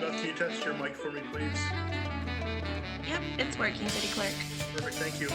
Beth, can you test your mic for me, please? Yep, it's working, City Clerk. Perfect, thank you.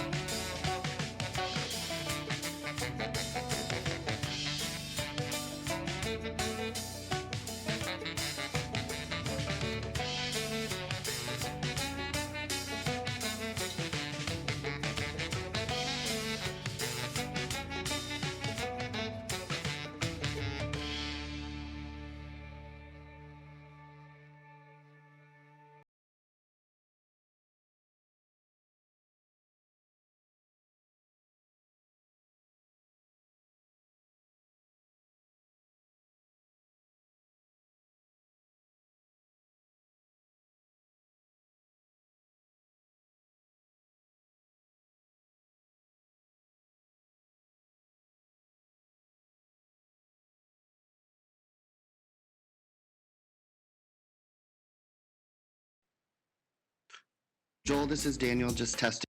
Joel, this is Daniel, just testing.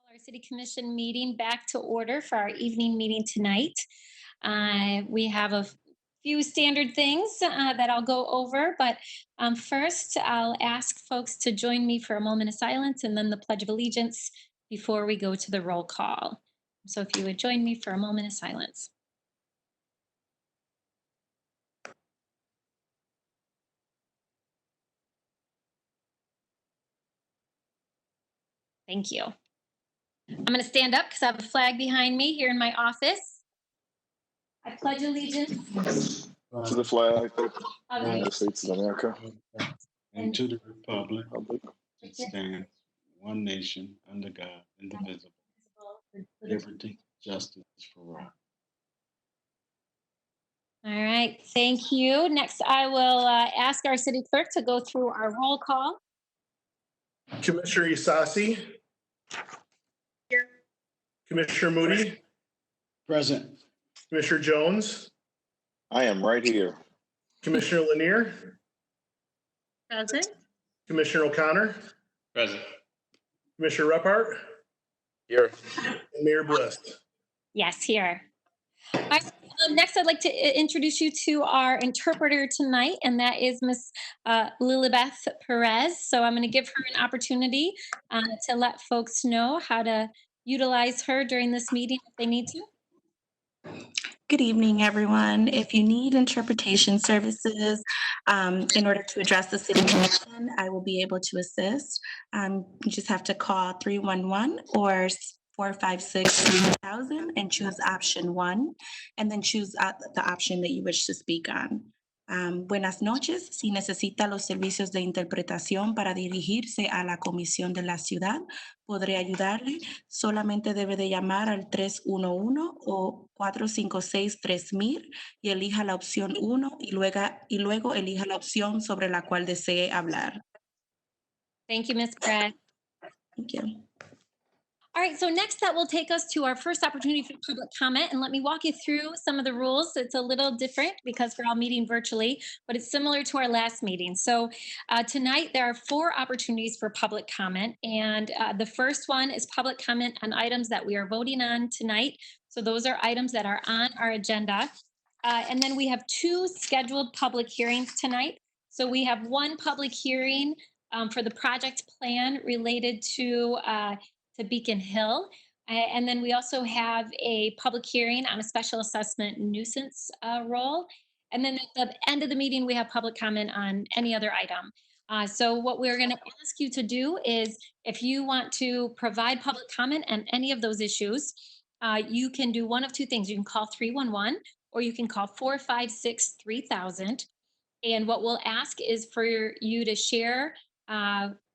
Our City Commission meeting back to order for our evening meeting tonight. We have a few standard things that I'll go over, but first I'll ask folks to join me for a moment of silence and then the Pledge of Allegiance before we go to the roll call. So if you would join me for a moment of silence. Thank you. I'm going to stand up because I have a flag behind me here in my office. I pledge allegiance to the flag of of the the United States of America and to the republic Republic, that stands one nation under God, indivisible, liberty, justice for all. All right, thank you. Next, I will ask our city clerk to go through our roll call. Commissioner Isasi? Here. Commissioner Moody? Present. Commissioner Jones? I am right here. Commissioner Lanier? Present. Commissioner O'Connor? Present. Commissioner Repart? Here. And Mayor Bliss? Yes, here. All right, next, I'd like to introduce you to our interpreter tonight, and that is Miss Lilibeth Perez. So I'm going to give her an opportunity to let folks know how to utilize her during this meeting if they need to. Good evening, everyone. If you need interpretation services in order to address the City Commission, I will be able to assist. You just have to call 311 or 456-3000 and choose option 1, and then choose the option that you wish to speak on. Buenas noches. Si necesita los servicios de interpretación para dirigirse a la Comisión de la Ciudad, podré ayudarle. Solamente debe de llamar al 311 o 456-3000 y elija la opción 1 y luego elija la opción sobre la cual desee hablar. Thank you, Ms. Perez. Thank you. All right, so next that will take us to our first opportunity for public comment, and let me walk you through some of the rules. It's a little different because we're all meeting virtually, but it's similar to our last meeting. So tonight there are 4 opportunities for public comment, and the first one is public comment on items that we are voting on tonight. So those are items that are on our agenda. And then we have 2 scheduled public hearings tonight. So we have one public hearing for the project plan related to Beacon Hill. And then we also have a public hearing on a special assessment nuisance role. And then at the end of the meeting, we have public comment on any other item. So what we're going to ask you to do is, if you want to provide public comment on any of those issues, you can do one of two things. You can call 311 or you can call 456-3000. And what we'll ask is for you to share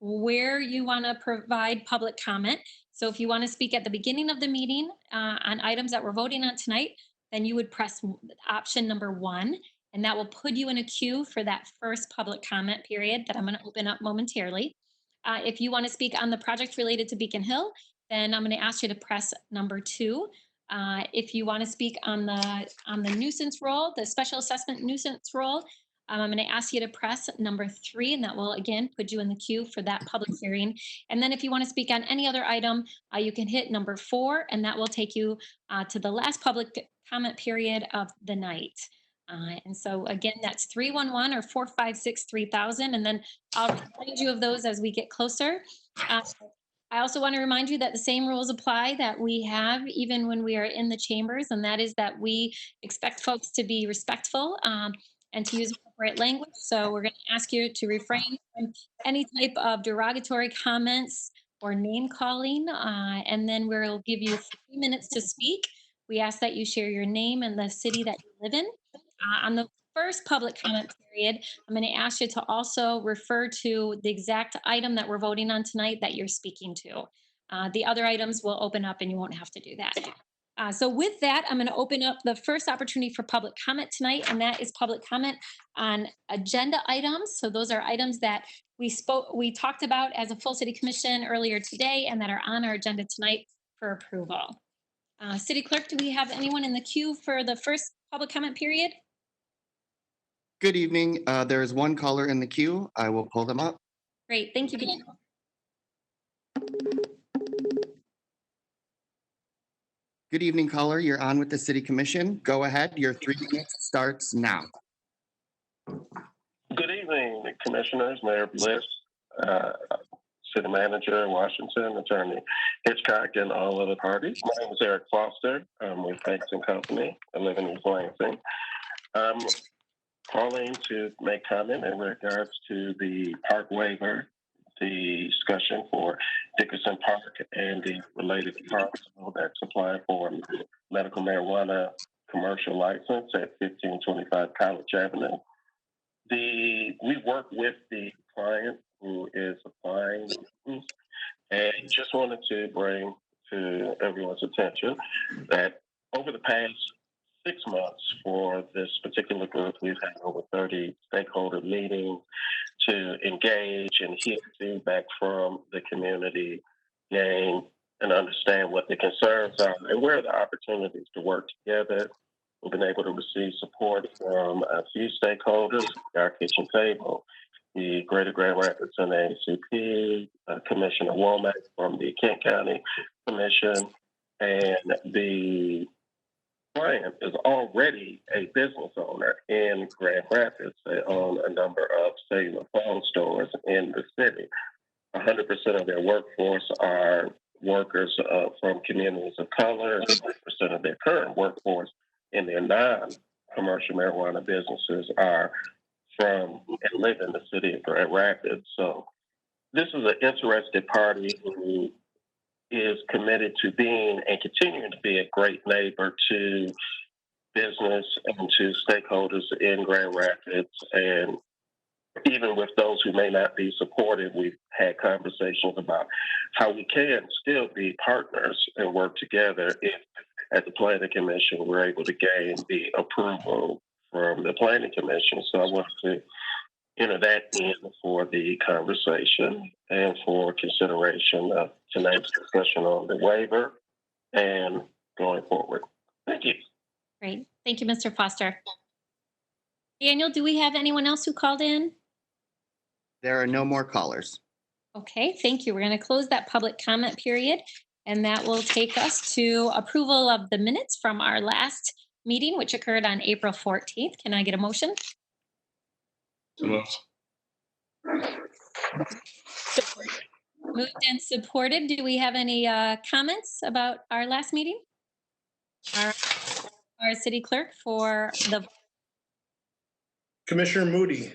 where you want to provide public comment. So if you want to speak at the beginning of the meeting on items that we're voting on tonight, then you would press option number 1, and that will put you in a queue for that first public comment period that I'm going to open up momentarily. If you want to speak on the project related to Beacon Hill, then I'm going to ask you to press number 2. If you want to speak on the nuisance role, the special assessment nuisance role, I'm going to ask you to press number 3, and that will again put you in the queue for that public hearing. And then if you want to speak on any other item, you can hit number 4, and that will take you to the last public comment period of the night. And so again, that's 311 or 456-3000, and then I'll remind you of those as we get closer. I also want to remind you that the same rules apply that we have even when we are in the chambers, and that is that we expect folks to be respectful and to use appropriate language. So we're going to ask you to refrain from any type of derogatory comments or name calling, and then we'll give you 3 minutes to speak. We ask that you share your name and the city that you live in. On the first public comment period, I'm going to ask you to also refer to the exact item that we're voting on tonight that you're speaking to. The other items will open up and you won't have to do that. So with that, I'm going to open up the first opportunity for public comment tonight, and that is public comment on agenda items. So those are items that we talked about as a full city commission earlier today and that are on our agenda tonight for approval. City Clerk, do we have anyone in the queue for the first public comment period? Good evening. There is one caller in the queue. I will pull them up. Great, thank you, Daniel. Good evening, caller. You're on with the City Commission. Go ahead. Your 3 minutes starts now. Good evening, Commissioners, Mayor Bliss, City Manager Washington, Attorney Hitchcock, and all other parties. My name is Eric Foster. I'm with Banks and Company. I live in East Lansing. I'm calling to make comment in regards to the park waiver, the discussion for Dickerson Park and the related parcel that's applied for medical marijuana commercial license at 1525 College Avenue. We work with the client who is applying, and just wanted to bring to everyone's attention that over the past 6 months for this particular group, we've had over 30 stakeholder meetings to engage and hear feedback from the community, gain and understand what the concerns are and where are the opportunities to work together. We've been able to receive support from a few stakeholders, our kitchen table, the Greater Grand Rapids NAACP, Commissioner Womack from the Kent County Commission, and the client is already a business owner in Grand Rapids. They own a number of cellular phone stores in the city. 100% of their workforce are workers from communities of color. 100% of their current workforce in their non-commercial marijuana businesses are from and live in the city of Grand Rapids. So this is an interested party who is committed to being and continuing to be a great neighbor to business and to stakeholders in Grand Rapids. And even with those who may not be supportive, we've had conversations about how we can still be partners and work together if at the Planning Commission we're able to gain the approval from the Planning Commission. So I wanted to enter that in for the conversation and for consideration of tonight's discussion on the waiver and going forward. Thank you. Great. Thank you, Mr. Foster. Daniel, do we have anyone else who called in? There are no more callers. Okay, thank you. We're going to close that public comment period, and that will take us to approval of the minutes from our last meeting, which occurred on April 14th. Can I get a motion? So moved. Moved and supported. Do we have any comments about our last meeting? All right. Our city clerk for the, Commissioner Moody,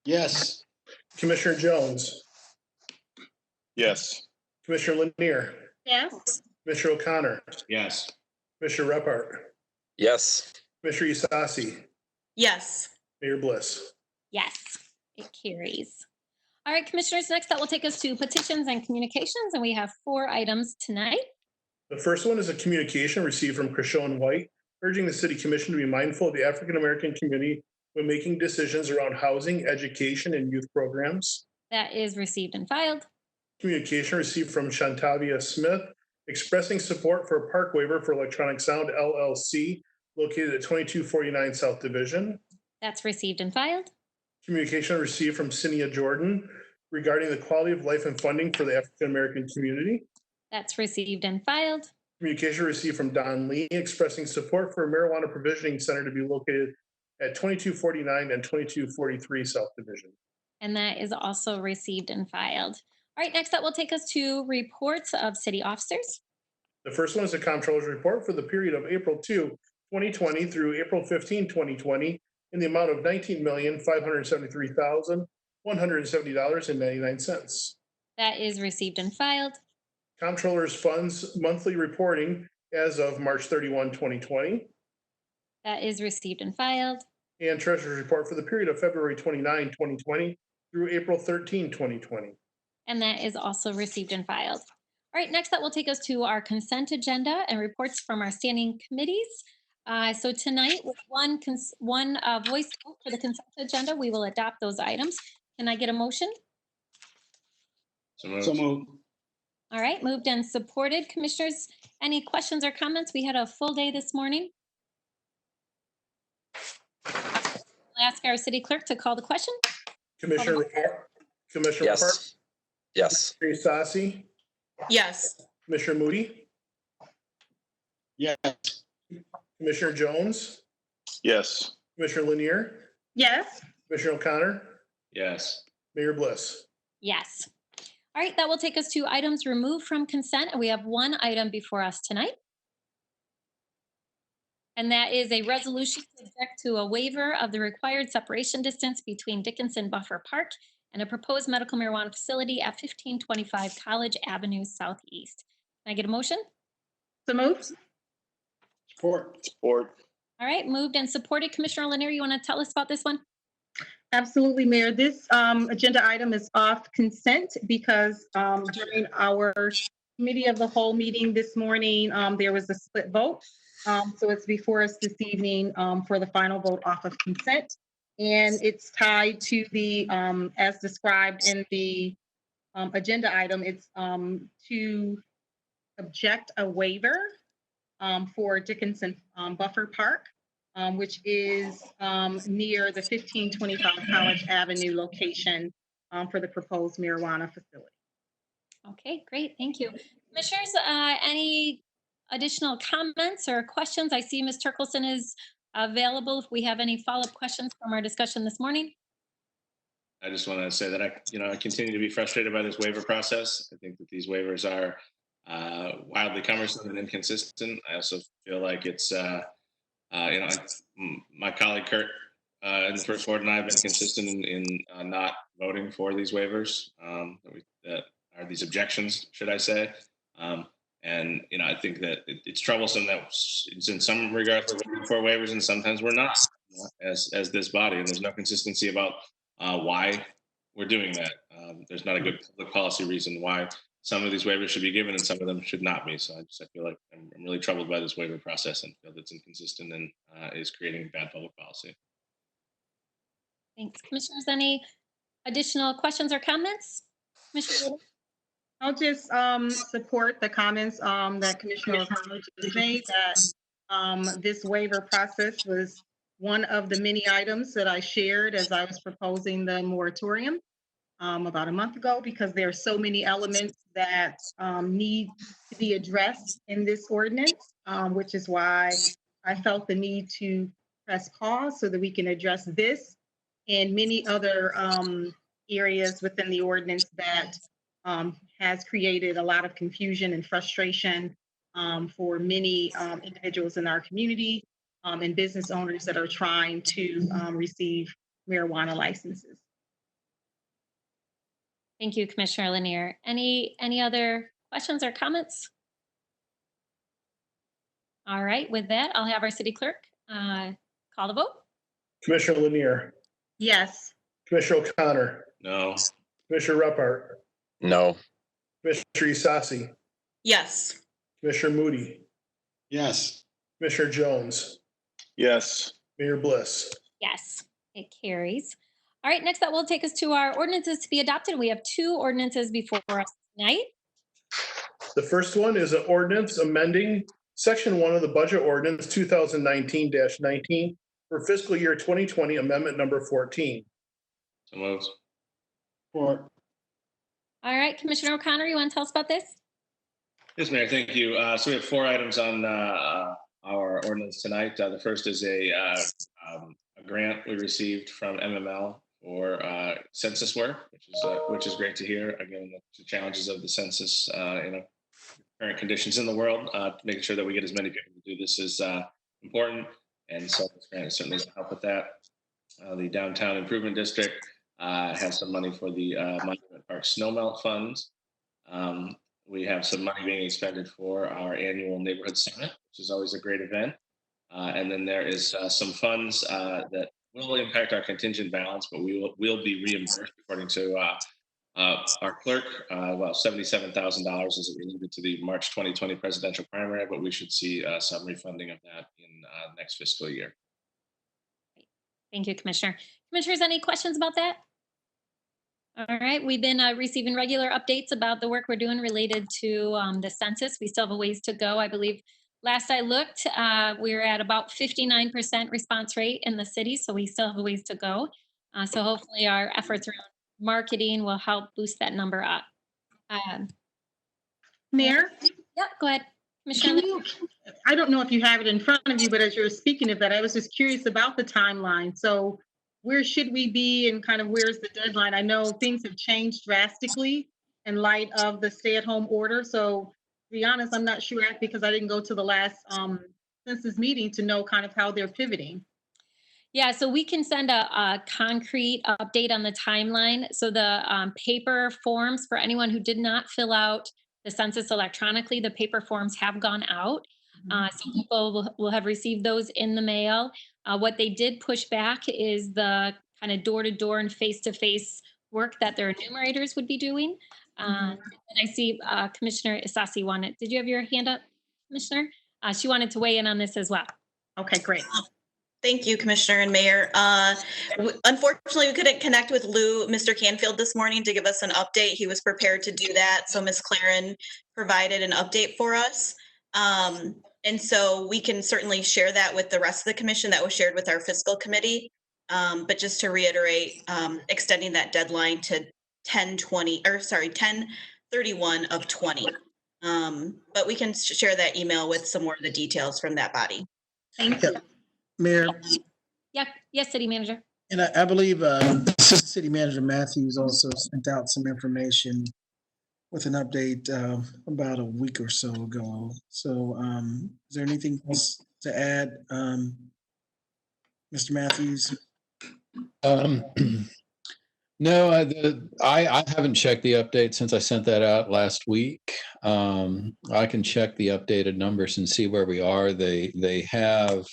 Yes. Commissioner Jones, Yes. Commissioner Lanier, yes. Commissioner O'Connor, Yes. Commissioner Repart, Yes. Commissioner Isasi, Yes. Mayor Bliss. Yes, it carries. All right, commissioners, next that will take us to petitions and communications, and we have 4 items tonight. The first one is a communication received from Chrishone White urging the city commission to be mindful of the African-American community when making decisions around housing, education, and youth programs. That is received and filed. Communication received from Shantavia Smith expressing support for a park waiver for Electronic Sound LLC located at 2249 South Division. That's received and filed. Communication received from Cinia Jordan regarding the quality of life and funding for the African-American community. That's received and filed. Communication received from Don Lee expressing support for a marijuana provisioning center to be located at 2249 and 2243 South Division. And that is also received and filed. All right, next that will take us to reports of city officers. The first one is the comptroller's report for the period of April 2, 2020 through April 15, 2020 in the amount of $19,573,170.99. That is received and filed. Comptroller's funds monthly reporting as of March 31, 2020. That is received and filed. And treasurer's report for the period of February 29, 2020 through April 13, 2020. And that is also received and filed. All right, next that will take us to our consent agenda and reports from our standing committees. So tonight, with one voice vote for the consent agenda, we will adopt those items. Can I get a motion? So moved. All right, moved and supported. Commissioners, any questions or comments? We had a full day this morning. I'll ask our city clerk to call the question. Commissioner Repart, Commissioner Repart, Yes. Commissioner Isasi, Yes. Commissioner Moody, Yes. Commissioner Jones, Yes. Commissioner Lanier, Yes. Commissioner O'Connor, Yes. Mayor Bliss. Yes. All right, that will take us to items removed from consent, and we have one item before us tonight. And that is a resolution to object to a waiver of the required separation distance between Dickinson Buffer Park and a proposed medical marijuana facility at 1525 College Avenue Southeast. Can I get a motion? So moved. Support. Support. All right, moved and supported. Commissioner Lanier, you want to tell us about this one? Absolutely, Mayor. This agenda item is off consent because during our committee of the whole meeting this morning, there was a split vote. So it's before us this evening for the final vote off of consent. And it's tied to the, as described in the agenda item, it's to object a waiver for Dickinson Buffer Park. Which is near the 1525 College Avenue location for the proposed marijuana facility. Okay, great. Thank you. Commissioners, any additional comments or questions? I see Ms. Turkelson is available if we have any follow-up questions from our discussion this morning. I just want to say that I continue to be frustrated by this waiver process. I think that these waivers are wildly cumbersome and inconsistent. I also feel like it's my colleague Kurt in the first ward and I have been consistent in not voting for these waivers that are these objections, should I say. And I think that it's troublesome that it's in some regards we're voting for waivers and sometimes we're not as this body, and there's no consistency about why we're doing that. There's not a good public policy reason why some of these waivers should be given and some of them should not be. So I feel like I'm really troubled by this waiver process and feel that it's inconsistent and is creating bad public policy. Thanks. Commissioners, any additional questions or comments? Commissioner Wood? I'll just support the comments that Commissioner O'Connor just made, that this waiver process was one of the many items that I shared as I was proposing the moratorium about a month ago, because there are so many elements that need to be addressed in this ordinance, which is why I felt the need to press pause so that we can address this and many other areas within the ordinance that has created a lot of confusion and frustration for many individuals in our community and business owners that are trying to receive marijuana licenses. Thank you, Commissioner Lanier. Any other questions or comments? All right, with that, I'll have our city clerk call the vote. Commissioner Lanier, Yes. Commissioner O'Connor, No. Commissioner Repart, No. Commissioner Isasi, Yes. Commissioner Moody, Yes. Commissioner Jones, Yes. Mayor Bliss. Yes, it carries. All right, next that will take us to our ordinances to be adopted. We have 2 ordinances before us tonight. The first one is an ordinance amending Section 1 of the Budget Ordinance 2019-19 for fiscal year 2020, Amendment Number 14. So moved. Support. All right, Commissioner O'Connor, you want to tell us about this? Yes, Mayor, thank you. So we have 4 items on our ordinance tonight. The first is a grant we received from MML for census work, which is great to hear. Again, the challenges of the census, current conditions in the world, making sure that we get as many people to do this is important. And so this grant is certainly going to help with that. The Downtown Improvement District has some money for the Monument Park Snowmelt Funds. We have some money being expended for our annual neighborhood summit, which is always a great event. And then there is some funds that will impact our contingent balance, but we will be reimbursed according to our clerk. Well, $77,000 is related to the March 2020 presidential primary, but we should see some refunding of that in next fiscal year. Thank you, Commissioner. Commissioners, any questions about that? All right, we've been receiving regular updates about the work we're doing related to the census. We still have a ways to go. I believe last I looked, we're at about 59% response rate in the city, so we still have a ways to go. So hopefully our efforts around marketing will help boost that number up. Mayor? Yep, go ahead. Commissioner. I don't know if you have it in front of you, but as you're speaking of that, I was just curious about the timeline. So where should we be and kind of where's the deadline? I know things have changed drastically in light of the stay-at-home order. So to be honest, I'm not sure because I didn't go to the last census meeting to know kind of how they're pivoting. Yeah, so we can send a concrete update on the timeline. So the paper forms for anyone who did not fill out the census electronically, the paper forms have gone out. So people will have received those in the mail. What they did push back is the kind of door-to-door and face-to-face work that their enumerators would be doing. And I see Commissioner Isasi wanted, did you have your hand up, Commissioner? She wanted to weigh in on this as well. Okay, great. Thank you, Commissioner and Mayor. Unfortunately, we couldn't connect with Mr. Canfield this morning to give us an update. He was prepared to do that. So Ms. Claren provided an update for us. And so we can certainly share that with the rest of the commission. That was shared with our fiscal committee. But just to reiterate, extending that deadline to 10/31 of 20. But we can share that email with some more of the details from that body. Thank you. Mayor, Yeah, yes, City Manager. and I believe Assistant City Manager Matthews also sent out some information with an update about a week or so ago. So is there anything else to add, Mr. Matthews? No, I haven't checked the update since I sent that out last week. I can check the updated numbers and see where we are. They have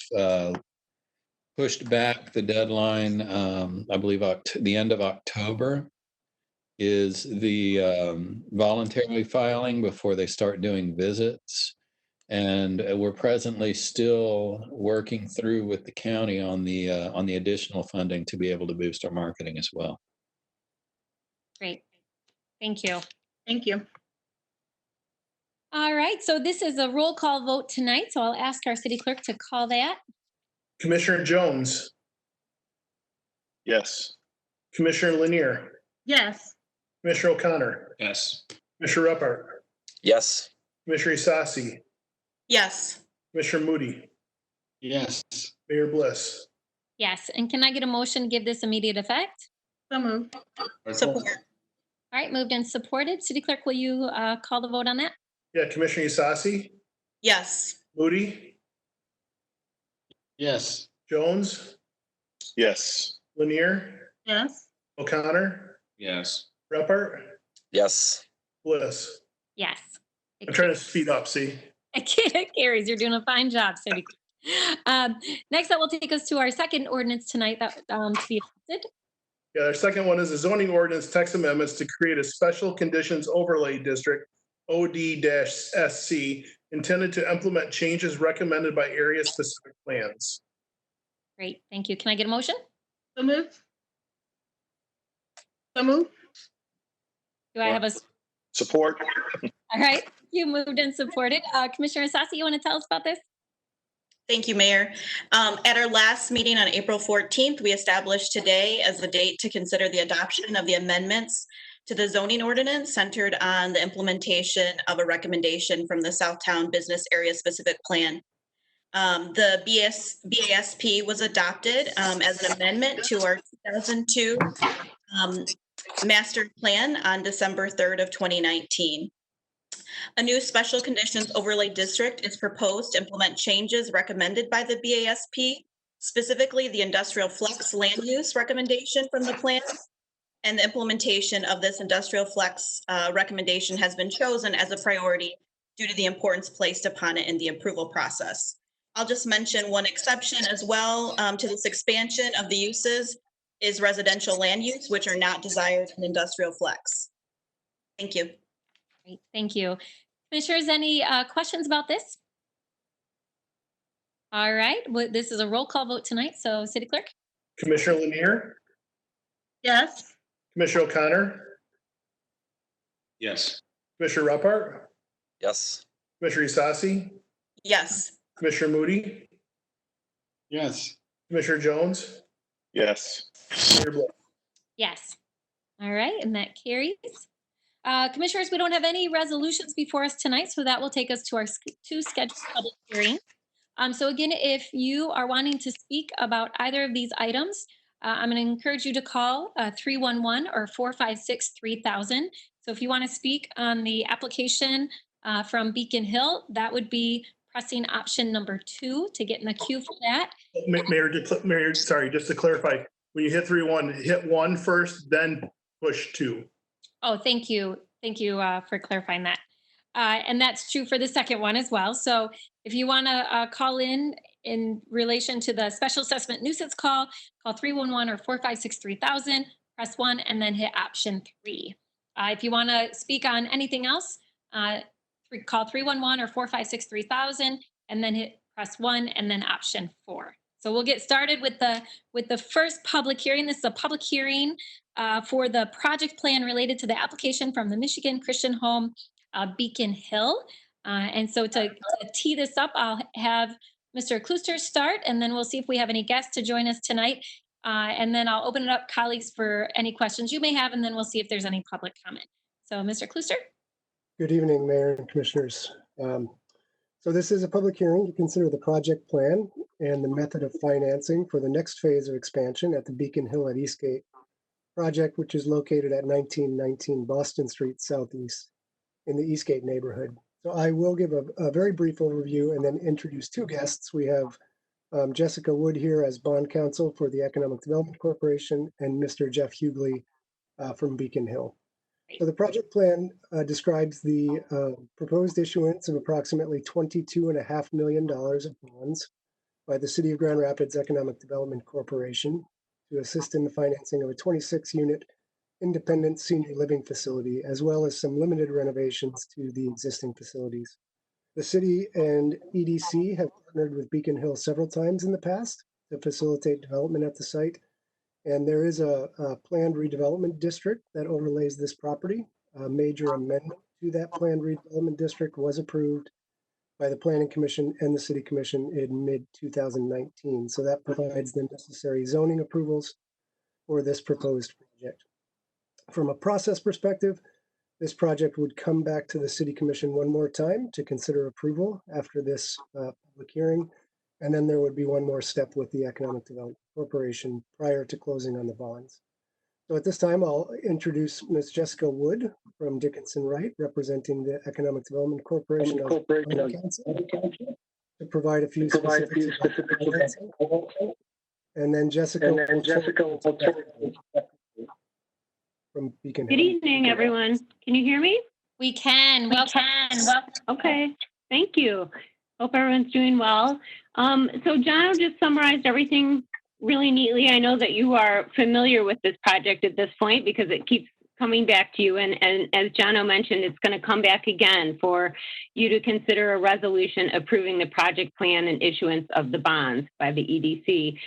pushed back the deadline. I believe the end of October is the voluntary filing before they start doing visits. And we're presently still working through with the county on the additional funding to be able to boost our marketing as well. Great. Thank you. Thank you. All right, so this is a roll call vote tonight, so I'll ask our city clerk to call that. Commissioner Jones, Yes. Commissioner Lanier, Yes. Commissioner O'Connor, Yes. Commissioner Repart, Yes. Commissioner Isasi, Yes. Commissioner Moody, Yes. Mayor Bliss. Yes, and can I get a motion to give this immediate effect? So moved. Support. All right, moved and supported. City Clerk, will you call the vote on that? Yeah, Commissioner Isasi, Yes. Moody, Yes. Jones, Yes. Lanier, Yes. O'Connor, Yes. Repart, Yes. Bliss. Yes. I'm trying to speed up, see? It carries. You're doing a fine job, City Clerk. Next, that will take us to our second ordinance tonight that to be adopted. Yeah, our second one is a zoning ordinance text amendments to create a special conditions overlay district, OD-SC, intended to implement changes recommended by area specific plans. Great, thank you. Can I get a motion? So moved. So moved. Do I have a? Support. All right, you moved and supported. Commissioner Sassi, you want to tell us about this? Thank you, Mayor. At our last meeting on April 14th, we established today as the date to consider the adoption of the amendments to the zoning ordinance centered on the implementation of a recommendation from the Southtown Business Area Specific Plan. The BASP was adopted as an amendment to our 2002 master plan on December 3rd of 2019. A new special conditions overlay district is proposed to implement changes recommended by the BASP, specifically the industrial flex land use recommendation from the plan. And the implementation of this industrial flex recommendation has been chosen as a priority due to the importance placed upon it in the approval process. I'll just mention one exception as well to this expansion of the uses is residential land use, which are not desired in industrial flex. Thank you. Great, thank you. Commissioners, any questions about this? All right, well, this is a roll call vote tonight, so City Clerk? Commissioner Lanier, Yes. Commissioner O'Connor, Yes. Commissioner Repart, Yes. Commissioner Isasi, Yes. Commissioner Moody, Yes. Commissioner Jones, Yes. Mayor Bliss. Yes. All right, and that carries. Commissioners, we don't have any resolutions before us tonight, so that will take us to our two scheduled public hearings. So again, if you are wanting to speak about either of these items, I'm going to encourage you to call 311 or 456-3000. So if you want to speak on the application from Beacon Hill, that would be pressing option number 2 to get in the queue for that. Mayor, sorry, just to clarify, when you hit 3-1, hit 1 first, then push 2. Oh, thank you. Thank you for clarifying that. And that's true for the second one as well. So if you want to call in relation to the special assessment nuisance call 311 or 456-3000, press 1 and then hit option 3. If you want to speak on anything else, call 311 or 456-3000 and then press 1 and then option 4. So we'll get started with the first public hearing. This is a public hearing for the project plan related to the application from the Michigan Christian Home Beacon Hill. And so to tee this up, I'll have Mr. Klooster start, and then we'll see if we have any guests to join us tonight. And then I'll open it up, colleagues, for any questions you may have, and then we'll see if there's any public comment. So Mr. Klooster. Good evening, Mayor and Commissioners. So this is a public hearing to consider the project plan and the method of financing for the next phase of expansion at the Beacon Hill at Eastgate project, which is located at 1919 Boston Street Southeast in the Eastgate neighborhood. So I will give a very brief overview and then introduce two guests. We have Jessica Wood here as bond counsel for the Economic Development Corporation and Mr. Jeff Hughley from Beacon Hill. So the project plan describes the proposed issuance of approximately $22.5 million of bonds by the City of Grand Rapids Economic Development Corporation to assist in the financing of a 26-unit independent senior living facility, as well as some limited renovations to the existing facilities. The city and EDC have partnered with Beacon Hill several times in the past to facilitate development at the site. And there is a planned redevelopment district that overlays this property. A major amendment to that planned redevelopment district was approved by the Planning Commission and the City Commission in mid-2019. So that provides the necessary zoning approvals for this proposed project. From a process perspective, this project would come back to the City Commission one more time to consider approval after this public hearing. And then there would be one more step with the Economic Development Corporation prior to closing on the bonds. So at this time, I'll introduce Ms. Jessica Wood from Dickinson Wright, representing the Economic Development Corporation of Council, to provide a few specifics about financing. And then Jessica will turn from Beacon Hill. Good evening, everyone. Can you hear me? We can. Okay, thank you. Hope everyone's doing well. So John just summarized everything really neatly. I know that you are familiar with this project at this point because it keeps coming back to you. And as Jono mentioned, it's going to come back again for you to consider a resolution approving the project plan and issuance of the bonds by the EDC.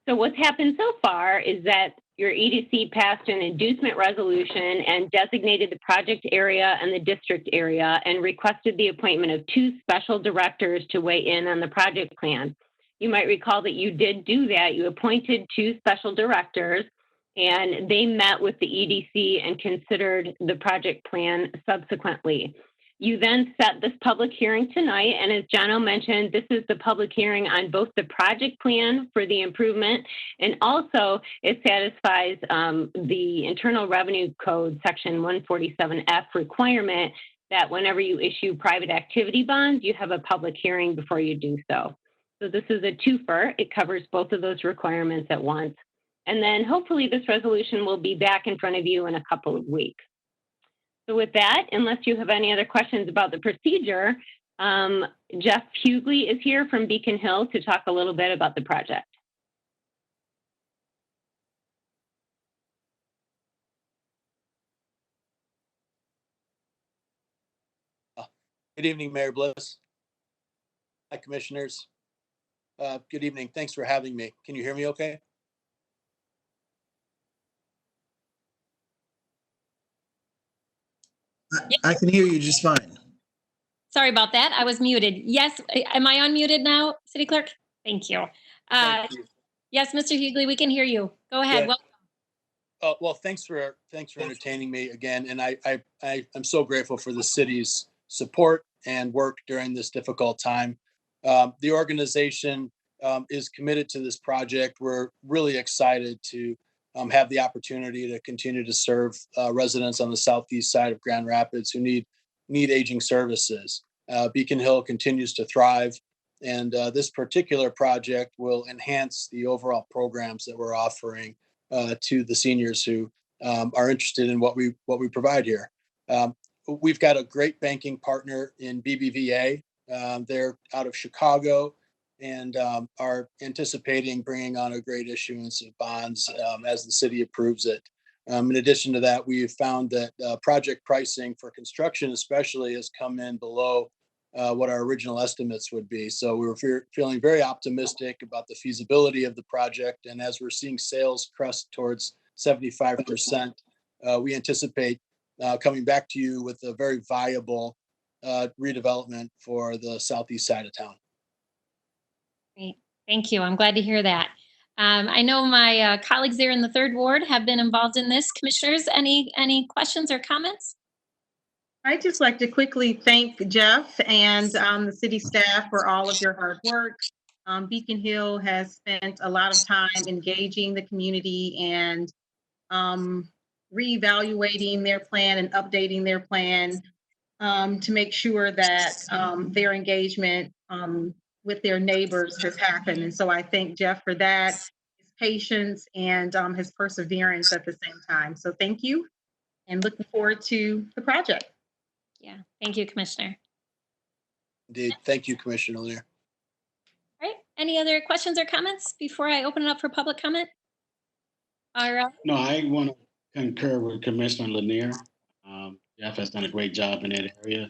So what's happened so far is that your EDC passed an inducement resolution and designated the project area and the district area and requested the appointment of 2 special directors to weigh in on the project plan. You might recall that you did do that. You appointed 2 special directors and they met with the EDC and considered the project plan subsequently. You then set this public hearing tonight, and as Jono mentioned, this is the public hearing on both the project plan for the improvement, and also it satisfies the Internal Revenue Code Section 147F requirement that whenever you issue private activity bonds, you have a public hearing before you do so. So this is a twofer. It covers both of those requirements at once. And then hopefully this resolution will be back in front of you in a couple of weeks. So with that, unless you have any other questions about the procedure, Jeff Hughley is here from Beacon Hill to talk a little bit about the project. Good evening, Mayor Bliss. Hi, Commissioners. Good evening. Thanks for having me. Can you hear me okay? I can hear you just fine. Sorry about that. I was muted. Yes. Am I unmuted now, City Clerk? Thank you. Thank you. Yes, Mr. Hughley, we can hear you. Go ahead. Yeah. Well, thanks for entertaining me again. And I'm so grateful for the city's support and work during this difficult time. The organization is committed to this project. We're really excited to have the opportunity to continue to serve residents on the southeast side of Grand Rapids who need aging services. Beacon Hill continues to thrive, and this particular project will enhance the overall programs that we're offering to the seniors who are interested in what we provide here. We've got a great banking partner in BBVA. They're out of Chicago and are anticipating bringing on a great issuance of bonds as the city approves it. In addition to that, we have found that project pricing for construction especially has come in below what our original estimates would be. So we were feeling very optimistic about the feasibility of the project. And as we're seeing sales crest towards 75%, we anticipate coming back to you with a very viable redevelopment for the southeast side of town. Great. Thank you. I'm glad to hear that. I know my colleagues there in the 3rd Ward have been involved in this. Commissioners, any questions or comments? I'd just like to quickly thank Jeff and the city staff for all of your hard work. Beacon Hill has spent a lot of time engaging the community and reevaluating their plan and updating their plan to make sure that their engagement with their neighbors has happened. And so I thank Jeff for that, his patience and his perseverance at the same time. So thank you and looking forward to the project. Yeah, thank you, Commissioner. Indeed. Thank you, Commissioner Lear. All right. Any other questions or comments before I open it up for public comment? All right. No, I want to concur with Commissioner Lanier. Jeff has done a great job in that area.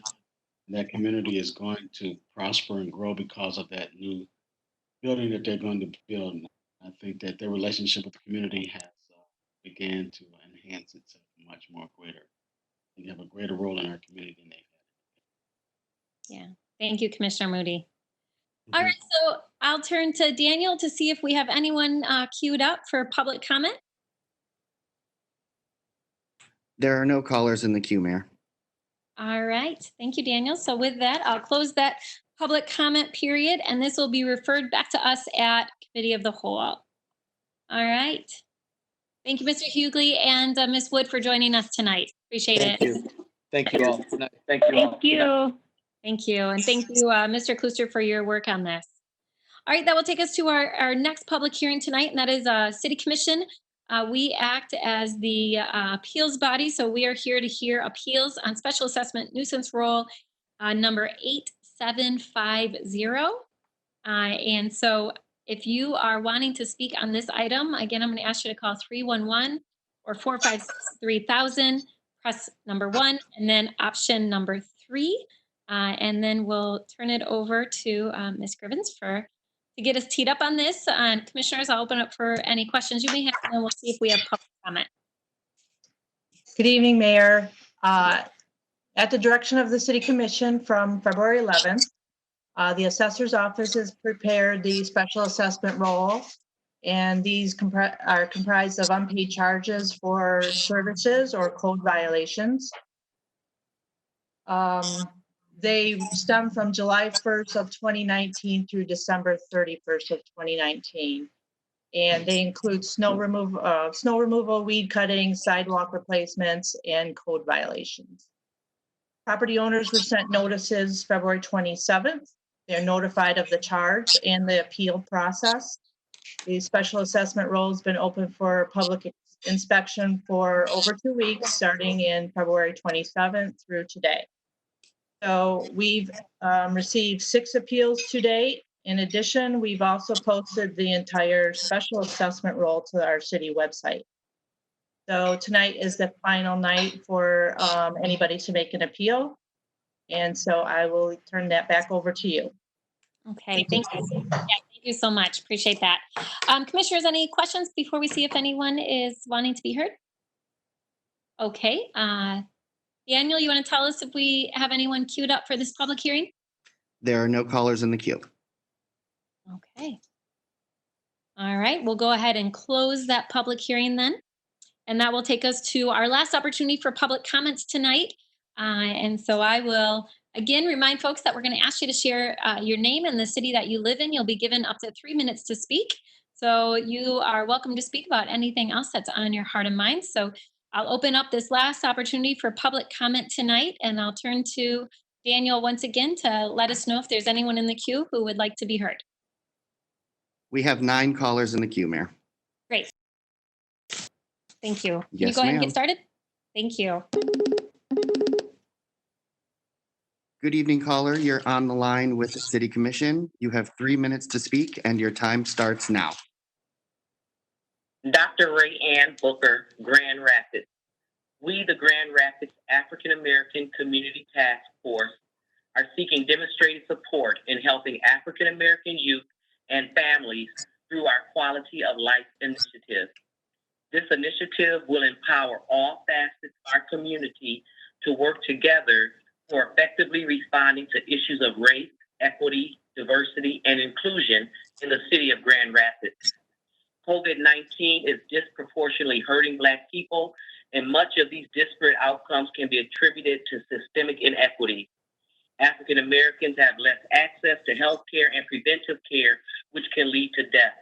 That community is going to prosper and grow because of that new building that they're going to build. I think that their relationship with the community has began to enhance itself much more greater. They have a greater role in our community than they've had. Yeah. Thank you, Commissioner Moody. All right. So I'll turn to Daniel to see if we have anyone queued up for public comment. There are no callers in the queue, Mayor. All right. Thank you, Daniel. So with that, I'll close that public comment period, and this will be referred back to us at Committee of the Whole. All right. Thank you, Mr. Hughley and Ms. Wood for joining us tonight. Appreciate Thank it. you. Thank you all. Good night. Thank you. Thank you. And thank you, Mr. Klooster, for your work on this. All right, that will take us to our next public hearing tonight, and that is City Commission. We act as the appeals body, so we are here to hear appeals on special assessment nuisance roll number 8750. And so if you are wanting to speak on this item, again, I'm going to ask you to call 311 or 456-3000, press number 1, and then option number 3. And then we'll turn it over to Ms. Grivens to get us teed up on this. Commissioners, I'll open up for any questions you may have, and then we'll see if we have public comment. Good evening, Mayor. At the direction of the City Commission from February 11th, the Assessor's Office has prepared the special assessment roll, and these are comprised of unpaid charges for services or code violations. They stem from July 1st of 2019 through December 31st of 2019. And they include snow removal, weed cutting, sidewalk replacements, and code violations. Property owners were sent notices February 27th. They're notified of the charge and the appeal process. The special assessment roll has been open for public inspection for over 2 weeks, starting in February 27th through today. So we've received 6 appeals to date. In addition, we've also posted the entire special assessment roll to our city website. So tonight is the final night for anybody to make an appeal. And so I will turn that back over to you. Okay, thank you. Yeah, thank you so much. Appreciate that. Commissioners, any questions before we see if anyone is wanting to be heard? Okay. Daniel, you want to tell us if we have anyone queued up for this public hearing? There are no callers in the queue. Okay. All right, we'll go ahead and close that public hearing then. And that will take us to our last opportunity for public comments tonight. And so I will again remind folks that we're going to ask you to share your name and the city that you live in. You'll be given up to 3 minutes to speak. So you are welcome to speak about anything else that's on your heart and mind. So I'll open up this last opportunity for public comment tonight, and I'll turn to Daniel once again to let us know if there's anyone in the queue who would like to be heard. We have 9 callers in the queue, Mayor. Great. Thank you. Can you Yes, go ahead and ma'am. get started? Thank you. Good evening, caller. You're on the line with the City Commission. You have 3 minutes to speak, and your time starts now. Dr. Ray Ann Booker, Grand Rapids. We, the Grand Rapids African American Community Task Force, are seeking demonstrated support in helping African American youth and families through our Quality of Life initiative. This initiative will empower all facets of our community to work together for effectively responding to issues of race, equity, diversity, and inclusion in the city of Grand Rapids. COVID-19 is disproportionately hurting Black people, and much of these disparate outcomes can be attributed to systemic inequity. African Americans have less access to health care and preventive care, which can lead to death.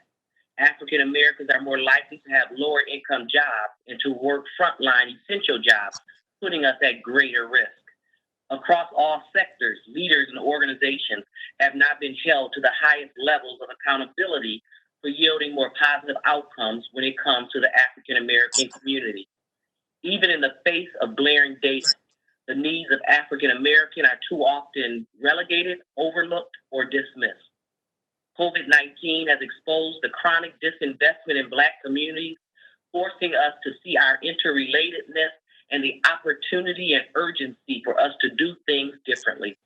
African Americans are more likely to have lower income jobs and to work frontline essential jobs, putting us at greater risk. Across all sectors, leaders and organizations have not been held to the highest levels of accountability for yielding more positive outcomes when it comes to the African American community. Even in the face of glaring data, the needs of African American are too often relegated, overlooked, or dismissed. COVID-19 has exposed the chronic disinvestment in Black communities, forcing us to see our interrelatedness and the opportunity and urgency for us to do things differently.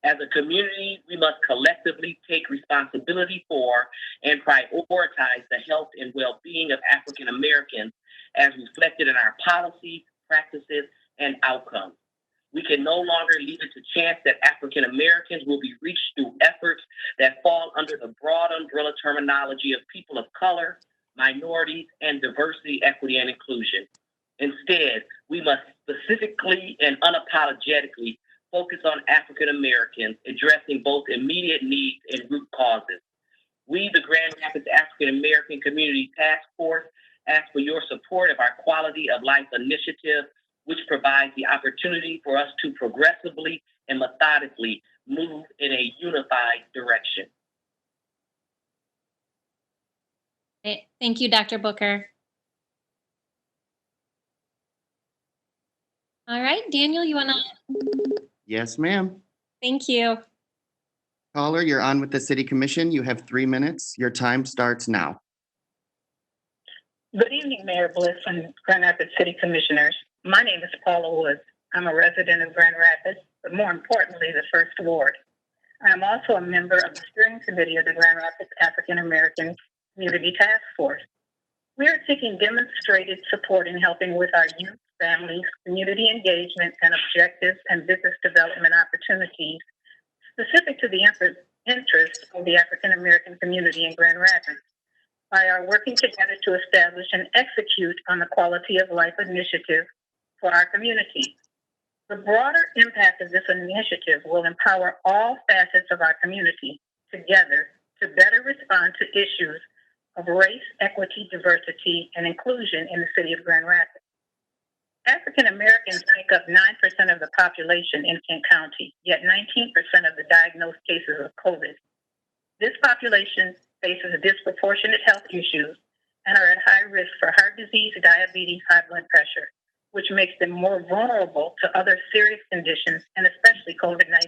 As a community, we must collectively take responsibility for and prioritize the health and well-being of African Americans as reflected in our policies, practices, and outcomes. We can no longer leave it to chance that African Americans will be reached through efforts that fall under the broad umbrella terminology of people of color, minorities, and diversity, equity, and inclusion. Instead, we must specifically and unapologetically focus on African Americans, addressing both immediate needs and root causes. We, the Grand Rapids African American Community Task Force, ask for your support of our Quality of Life initiative, which provides the opportunity for us to progressively and methodically move in a unified direction. Thank you, Dr. Booker. All right, Daniel, you want to? Yes, ma'am. Thank you. Caller, you're on with the City Commission. You have 3 minutes. Your time starts now. Good evening, Mayor Bliss and Grand Rapids City Commissioners. My name is Paula Woods. I'm a resident of Grand Rapids, but more importantly, the First Ward. I am also a member of the steering committee of the Grand Rapids African American Community Task Force. We are seeking demonstrated support in helping with our youth, families, community engagement, and objectives and business development opportunities specific to the interests of the African American community in Grand Rapids by our working together to establish and execute on the Quality of Life initiative for our community. The broader impact of this initiative will empower all facets of our community together to better respond to issues of race, equity, diversity, and inclusion in the city of Grand Rapids. African Americans make up 9% of the population in Kent County, yet 19% of the diagnosed cases of COVID. This population faces disproportionate health issues and are at high risk for heart disease, diabetes, high blood pressure, which makes them more vulnerable to other serious conditions and especially COVID-19.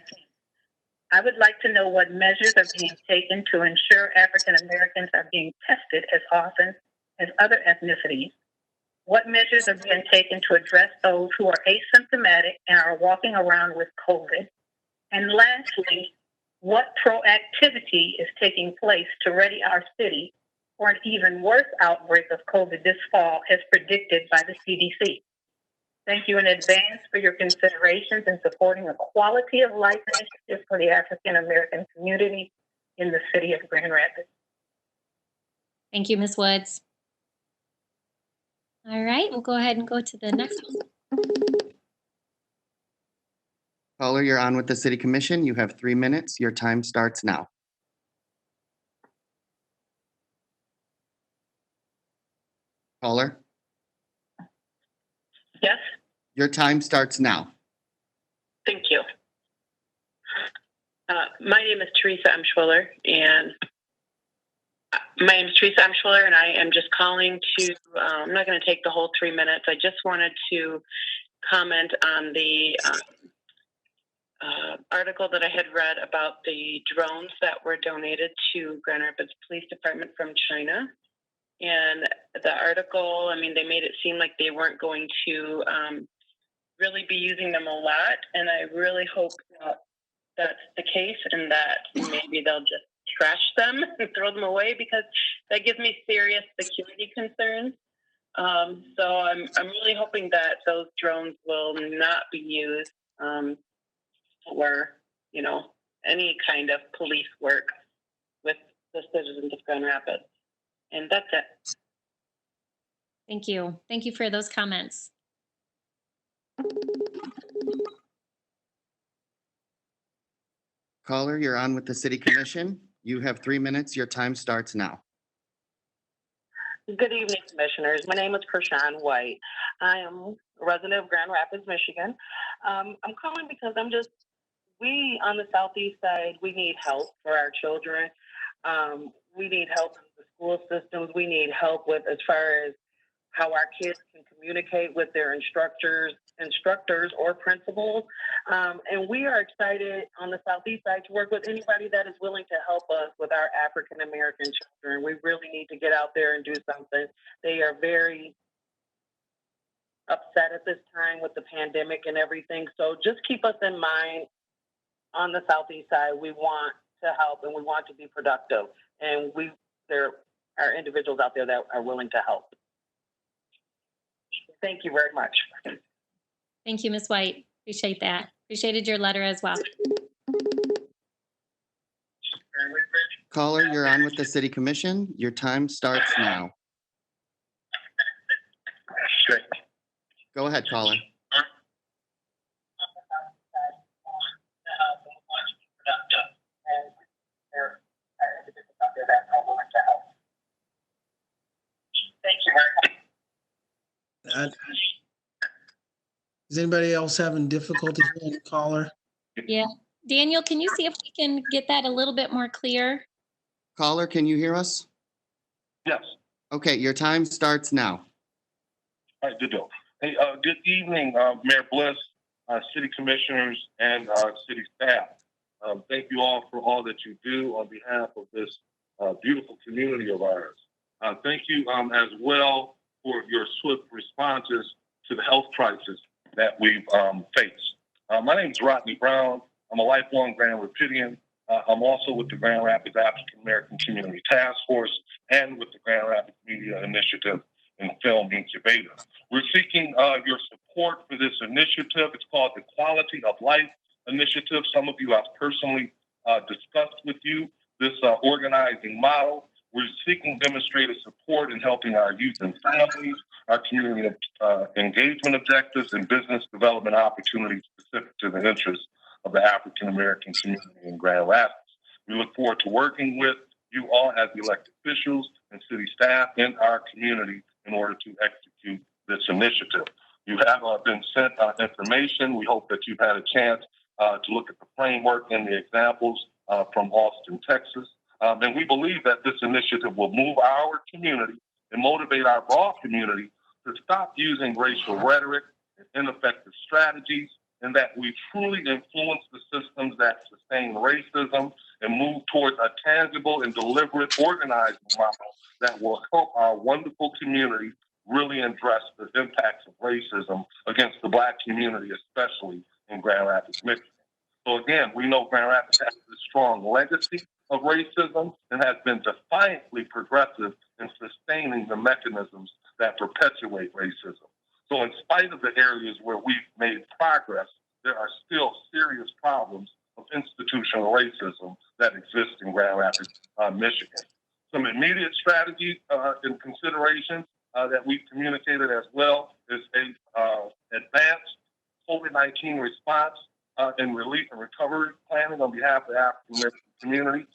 I would like to know what measures are being taken to ensure African Americans are being tested as often as other ethnicities. What measures are being taken to address those who are asymptomatic and are walking around with COVID? And lastly, what proactivity is taking place to ready our city for an even worse outbreak of COVID this fall as predicted by the CDC? Thank you in advance for your considerations in supporting a quality of life initiative for the African American community in the city of Grand Rapids. Thank you, Ms. Woods. All right, we'll go ahead and go to the next one. Caller, you're on with the City Commission. You have 3 minutes. Your time starts now. Caller, Yes, your time starts now. thank you. My name is Teresa Emschwiller, and I am just calling to, I'm not going to take the whole 3 minutes. I just wanted to comment on the article that I had read about the drones that were donated to Grand Rapids Police Department from China. And the article, I mean, they made it seem like they weren't going to really be using them a lot. And I really hope that that's the case and that maybe they'll just trash them and throw them away, because that gives me serious security concerns. So I'm really hoping that those drones will not be used for, you know, any kind of police work with the citizens of Grand Rapids. And that's it. Thank you. Thank you for those comments. Caller, you're on with the City Commission. You have 3 minutes. Your time starts now. Good evening, Commissioners. My name is Kershawn White. I am a resident of Grand Rapids, Michigan. I'm calling because we on the southeast side, we need help for our children. We need help in the school systems. We need help with as far as how our kids can communicate with their instructors or principals. And we are excited on the southeast side to work with anybody that is willing to help us with our African American children. We really need to get out there and do something. They are very upset at this time with the pandemic and everything. So just keep us in mind on the southeast side. We want to help and we want to be productive. And there are individuals out there that are willing to help. Thank you very much. Thank you, Ms. White. Appreciate that. Appreciated your letter as well. Caller, you're on with the City Commission. Your time starts now. Great. Go ahead, caller. Thank you very much. Is anybody else having difficulty hearing the caller? Yeah. Daniel, can you see if we can get that a little bit more clear? Caller, can you hear us? Yes. Okay, your time starts now. All right, good deal. Hey, good evening, Mayor Bliss, city commissioners, and city staff. Thank you all for all that you do on behalf of this beautiful community of ours. Thank you as well for your swift responses to the health crisis that we've faced. My name is Rodney Brown. I'm a lifelong Grand Rapidian. I'm also with the Grand Rapids African American Community Task Force and with the Grand Rapids Media Initiative and Film Incubator. We're seeking your support for this initiative. It's called the Quality of Life Initiative. Some of you I've personally discussed with you this organizing model. We're seeking demonstrated support in helping our youth and families, our community engagement objectives, and business development opportunities specific to the interests of the African American community in Grand Rapids. We look forward to working with you all as elected officials and city staff in our community in order to execute this initiative. You have been sent information. We hope that you've had a chance to look at the framework and the examples from Austin, Texas. And we believe that this initiative will move our community and motivate our broad community to stop using racial rhetoric and ineffective strategies, and that we truly influence the systems that sustain racism and move towards a tangible and deliberate organizing model that will help our wonderful community really address the impacts of racism against the Black community, especially in Grand Rapids, Michigan. So again, we know Grand Rapids has a strong legacy of racism and has been defiantly progressive in sustaining the mechanisms that perpetuate racism. So in spite of the areas where we've made progress, there are still serious problems of institutional racism that exist in Grand Rapids, Michigan. Some immediate strategies and considerations that we've communicated as well is a advanced COVID-19 response and relief and recovery planning on behalf of the African American community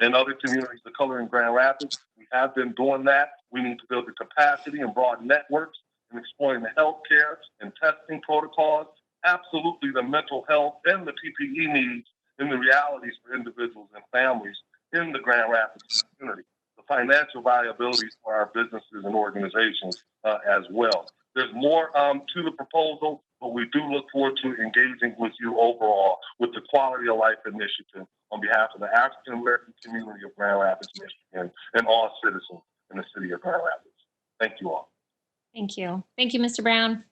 and other communities of color in Grand Rapids. We have been doing that. We need to build the capacity and broad networks and exploring the healthcare and testing protocols, absolutely the mental health and the PPE needs and the realities for individuals and families in the Grand Rapids community, the financial viabilities for our businesses and organizations as well. There's more to the proposal, but we do look forward to engaging with you overall with the Quality of Life Initiative on behalf of the African American community of Grand Rapids, Michigan, and all citizens in the city of Grand Rapids. Thank you all. Thank you. Thank you, Mr. Brown.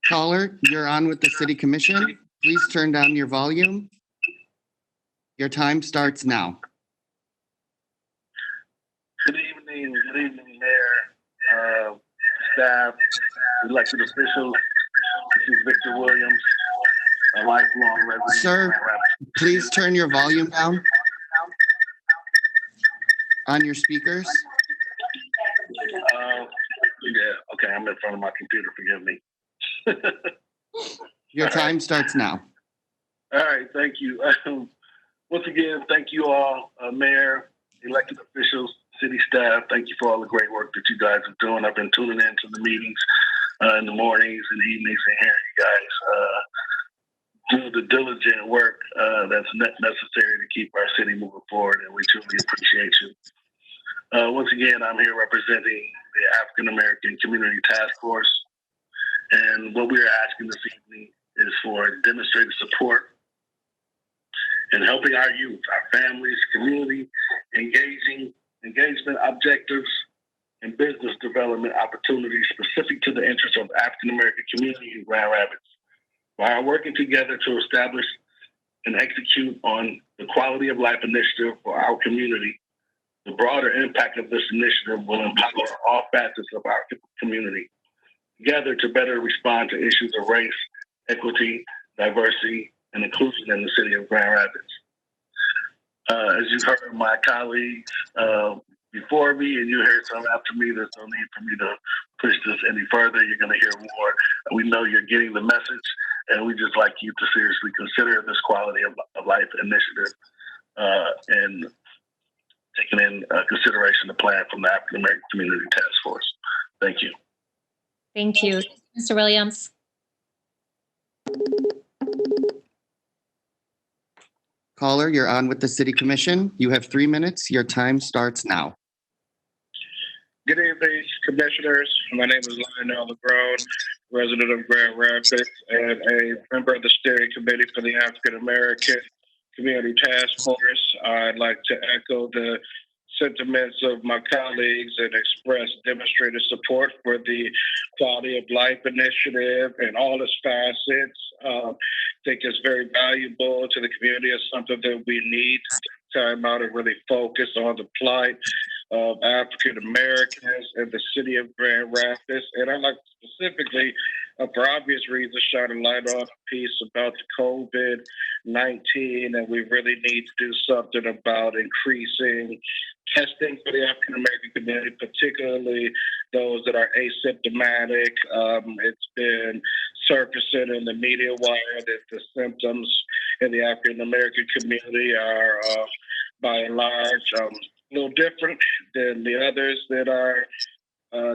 Caller, you're on with the City Commission. Please turn down your volume. Your time starts now. Good evening, Mayor, staff, elected officials. This is Victor Williams, a lifelong resident. Sir, please turn your volume down on your speakers. Yeah, okay, I'm in front of my computer, forgive me. Your time starts now. All right, thank you. Once again, thank you all, Mayor, elected officials, city staff. Thank you for all the great work that you guys are doing. I've been tuning into the meetings in the mornings and evenings and hearing you guys do the diligent work that's necessary to keep our city moving forward, and we truly appreciate you. Once again, I'm here representing the African American Community Task Force, and what we are asking this evening is for demonstrated support in helping our youth, our families, community, engagement objectives, and business development opportunities specific to the interests of the African American community in Grand Rapids. While working together to establish and execute on the Quality of Life Initiative for our community, the broader impact of this initiative will empower all facets of our community together to better respond to issues of race, equity, diversity, and inclusion in the city of Grand Rapids. As you've heard from my colleagues before me, and you heard some after me, there's no need for me to push this any further. You're going to hear more. We know you're getting the message, and we just like you to seriously consider this Quality of Life Initiative and take in consideration the plan from the African American Community Task Force. Thank you. Thank you. Mr. Williams. Caller, you're on with the City Commission. You have 3 minutes. Your time starts now. Good evening, commissioners. My name is Lionel LeGrone, resident of Grand Rapids and a member of the steering committee for the African American Community Task Force. I'd like to echo the sentiments of my colleagues and express demonstrated support for the Quality of Life Initiative and all its facets. I think it's very valuable to the community. It's something that we need to take time out and really focus on the plight of African Americans in the city of Grand Rapids. And I'd like to specifically, for obvious reasons, shine a light on a piece about the COVID-19, and we really need to do something about increasing testing for the African American community, particularly those that are asymptomatic. It's been surfacing in the media wire that the symptoms in the African American community are, by and large, a little different than the others that are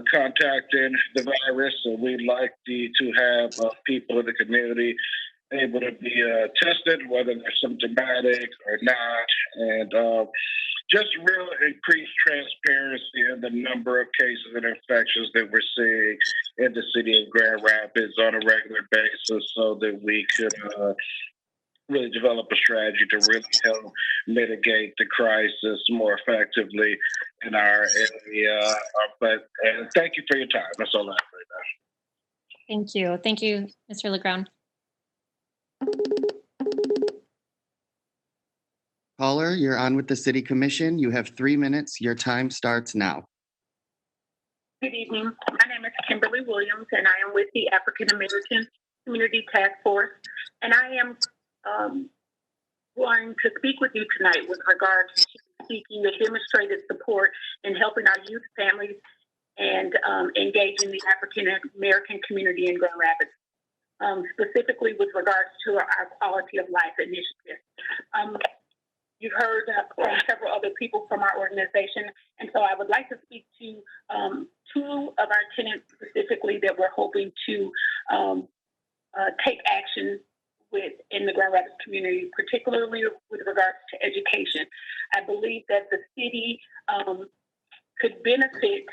contacting the virus. So we'd like to have people in the community able to be tested, whether they're symptomatic or not, and just real increased transparency in the number of cases and infections that we're seeing in the city of Grand Rapids on a regular basis, so that we could really develop a strategy to really help mitigate the crisis more effectively in our area. But thank you for your time. That's all I have right now. Thank you. Thank you, Mr. LeGrone. Caller, you're on with the City Commission. You have 3 minutes. Your time starts now. Good evening. My name is Kimberly Williams, and I am with the African American Community Task Force. And I am going to speak with you tonight with regard to seeking the demonstrated support in helping our youth, families, and engaging the African American community in Grand Rapids, specifically with regards to our Quality of Life initiative. You've heard from several other people from our organization, and so I would like to speak to two of our tenants specifically that we're hoping to take action with in the Grand Rapids community, particularly with regards to education. I believe that the city could benefit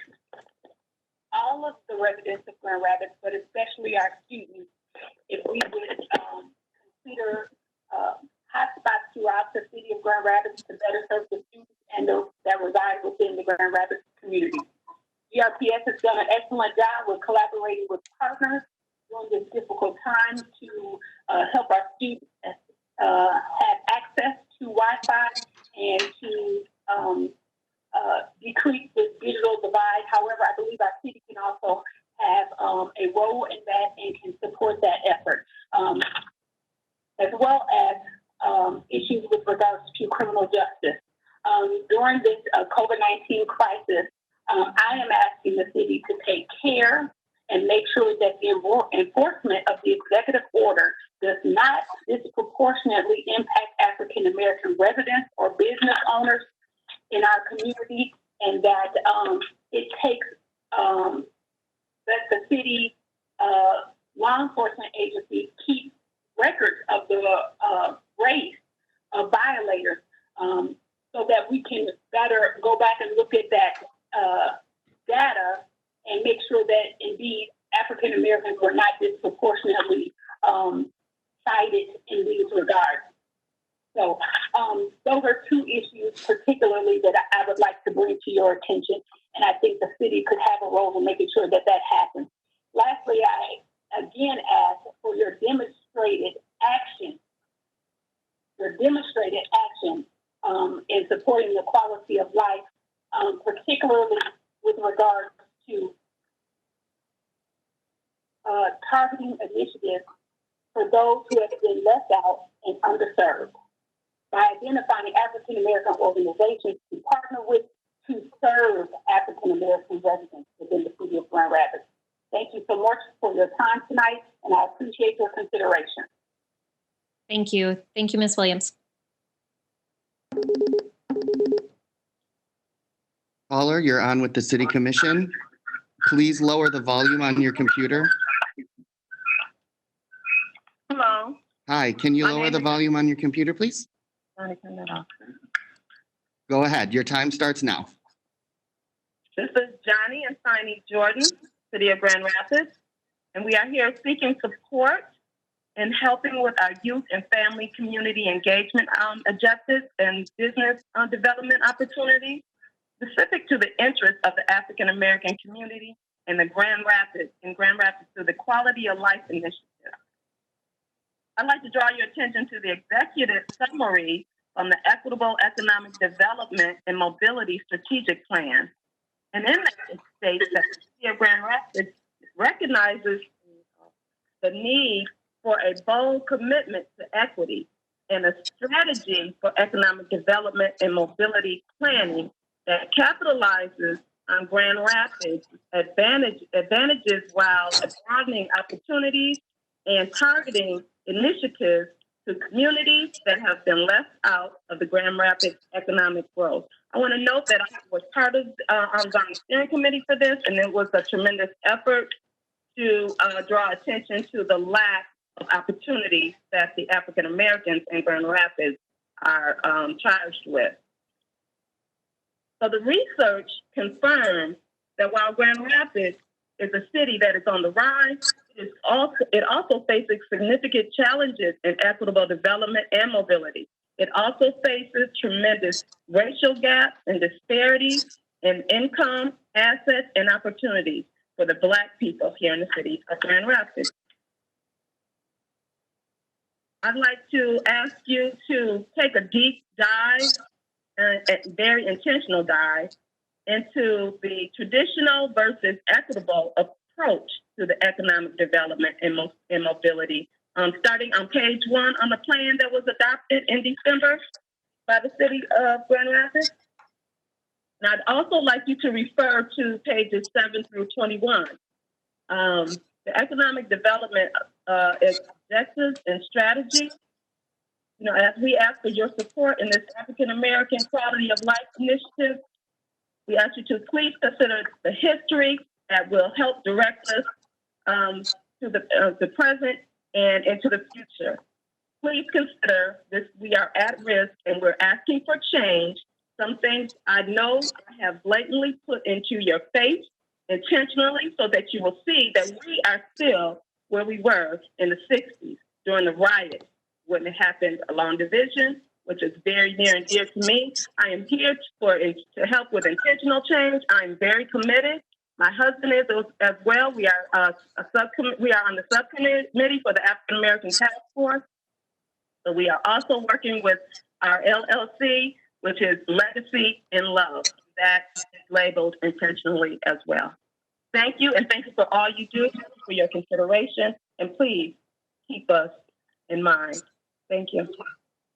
all of the residents of Grand Rapids, but especially our students, if we would consider hotspots throughout the city of Grand Rapids to better serve the students and those that reside within the Grand Rapids community. GRPS has done an excellent job with collaborating with partners during this difficult time to help our students have access to Wi-Fi and to decrease the digital divide. However, I believe our city can also have a role in that and can support that effort, as well as issues with regards to criminal justice. During this COVID-19 crisis, I am asking the city to take care and make sure that the enforcement of the executive order does not disproportionately impact African American residents or business owners in our community, and that it takes that the city law enforcement agencies keep records of the race of violators, so that we can better go back and look at that data and make sure that indeed African Americans were not disproportionately cited in these regards. So those are two issues particularly that I would like to bring to your attention, and I think the city could have a role in making sure that that happens. Lastly, I again ask for your demonstrated action in supporting the quality of life, particularly with regards to targeting initiatives for those who have been left out and underserved, by identifying African American organizations to partner with to serve African American residents within the city of Grand Rapids. Thank you so much for your time tonight, and I appreciate your consideration. Thank you. Thank you, Ms. Williams. Caller, you're on with the City Commission. Please lower the volume on your computer. Hello. Hi, can you My lower name the is- volume on your computer, please? Sorry, turn that off. Go ahead. Your time starts now. This is Johnny and Tiny Jordan, City of Grand Rapids, and we are here seeking support in helping with our youth and family community engagement objectives and business development opportunities specific to the interests of the African American community in Grand Rapids through the Quality of Life Initiative. I'd like to draw your attention to the executive summary from the Equitable Economic Development and Mobility Strategic Plan. And in that, it states that the City of Grand Rapids recognizes the need for a bold commitment to equity and a strategy for economic development and mobility planning that capitalizes on Grand Rapids' advantages while broadening opportunities and targeting initiatives to communities that have been left out of the Grand Rapids economic growth. I want to note that I was part of I was on the steering committee for this, and it was a tremendous effort to draw attention to the lack of opportunities that the African Americans in Grand Rapids are charged with. So the research confirms that while Grand Rapids is a city that is on the rise, it also faces significant challenges in equitable development and mobility. It also faces tremendous racial gaps and disparities in income, assets, and opportunities for the Black people here in the city of Grand Rapids. I'd like to ask you to take a deep dive, a very intentional dive, into the traditional versus equitable approach to the economic development and mobility. Starting on page 1 on the plan that was adopted in December by the City of Grand Rapids. And I'd also like you to refer to pages 7 through 21. The economic development objectives and strategy. You know, as we ask for your support in this African American Quality of Life Initiative, we ask you to please consider the history that will help direct us to the present and into the future. Please consider this. We are at risk and we're asking for change. Some things I know I have blatantly put into your face intentionally so that you will see that we are still where we were in the 60s during the riots when it happened along Division, which is very near and dear to me. I am here to help with intentional change. I'm very committed. My husband is as well. We are on the subcommittee for the African American Task Force. So we are also working with our LLC, which is Legacy in Love. That is labeled intentionally as well. Thank you, and thank you for all you do, for your consideration, and please keep us in mind. Thank you.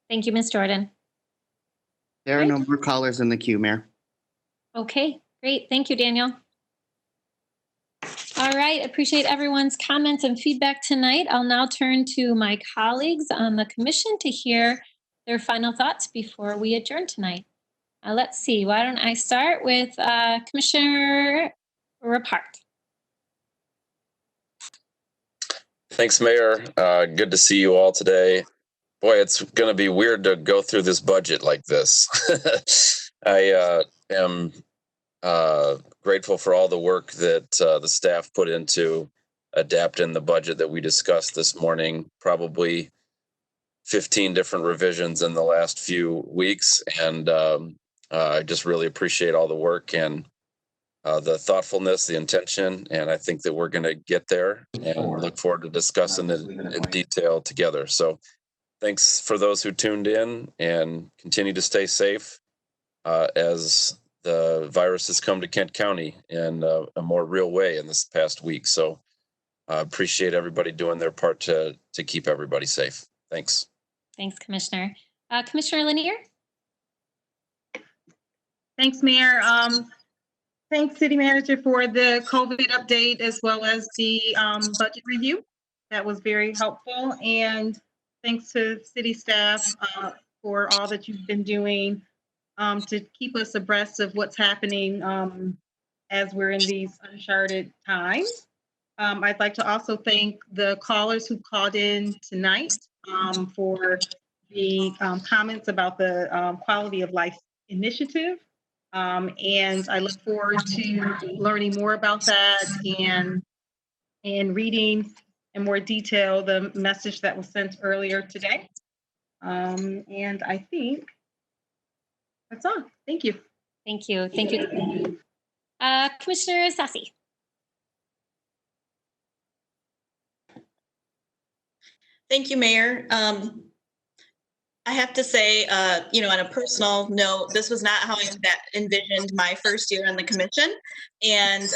Thank you, Ms. Jordan. There are no more callers in the queue, Mayor. Okay, great. Thank you, Daniel. All right, appreciate everyone's comments and feedback tonight. I'll now turn to my colleagues on the commission to hear their final thoughts before we adjourn tonight. Let's see, why don't I start with Commissioner Repart. Thanks, Mayor. Good to see you all today. Boy, it's going to be weird to go through this budget like this. I am grateful for all the work that the staff put into adapting the budget that we discussed this morning, probably 15 different revisions in the last few weeks. And I just really appreciate all the work and the thoughtfulness, the intention, and I think that we're going to get there and look forward to discussing it in detail together. So thanks for those who tuned in, and continue to stay safe as the virus has come to Kent County in a more real way in this past week. So I appreciate everybody doing their part to keep everybody safe. Thanks. Thanks, Commissioner. Commissioner Lanier? Thanks, Mayor. Thanks, City Manager, for the COVID update as well as the budget review. That was very helpful. And thanks to city staff for all that you've been doing to keep us abreast of what's happening as we're in these uncharted times. I'd like to also thank the callers who called in tonight for the comments about the quality of life initiative. And I look forward to learning more about that and reading in more detail the message that was sent earlier today. And I think that's all. Thank you. Thank you. Thank you. Commissioner Sassi. Thank you, Mayor. I have to say, on a personal note, this was not how I envisioned my first year on the commission. And,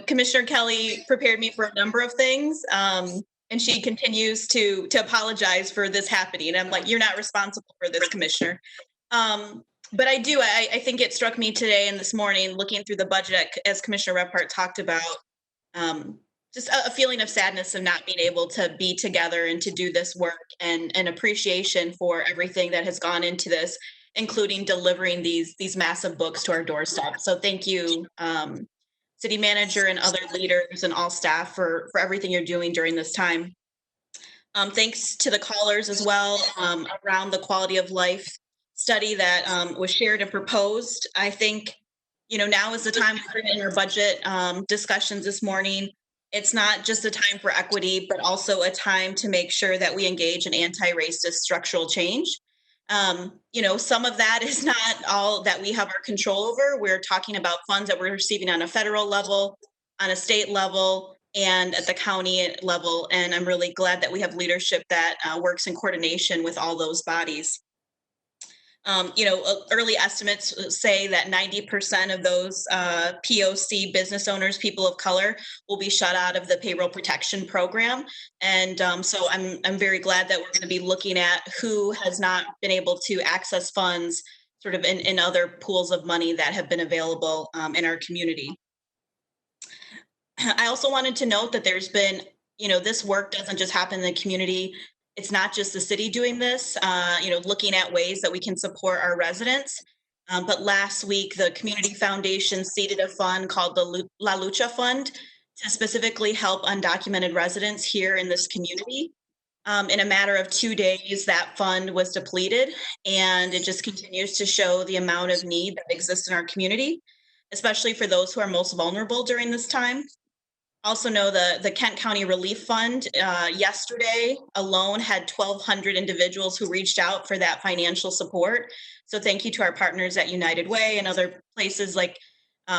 Commissioner Kelly prepared me for a number of things. And she continues to apologize for this happening. And I'm like, you're not responsible for this, Commissioner. But I think it struck me today and this morning, looking through the budget, as Commissioner Repart talked about, just a feeling of sadness of not being able to be together and to do this work, and an appreciation for everything that has gone into this, including delivering these massive books to our doorstep. So thank you, City Manager and other leaders and all staff for everything you're doing during this time. Thanks to the callers as well around the quality of life study that was shared and proposed. I think, now is the time in our budget discussions this morning. It's not just a time for equity, but also a time to make sure that we engage in anti-racist structural change. Some of that is not all that we have our control over. We're talking about funds that we're receiving on a federal level, on a state level, and at the county level. And I'm really glad that we have leadership that works in coordination with all those bodies. Early estimates say that 90% of those POC business owners, people of color, will be shut out of the payroll protection program. And so I'm very glad that we're going to be looking at who has not been able to access funds sort of in other pools of money that have been available in our community. I also wanted to note that there's been, this work doesn't just happen in the community. It's not just the city doing this, looking at ways that we can support our residents. But last week, the Community Foundation seeded a fund called the La Lucha Fund to specifically help undocumented residents here in this community. In a matter of 2 days, that fund was depleted, and it just continues to show the amount of need that exists in our community, especially for those who are most vulnerable during this time. Also know the Kent County Relief Fund yesterday alone had 1,200 individuals who reached out for that financial support. So thank you to our partners at United Way and other places like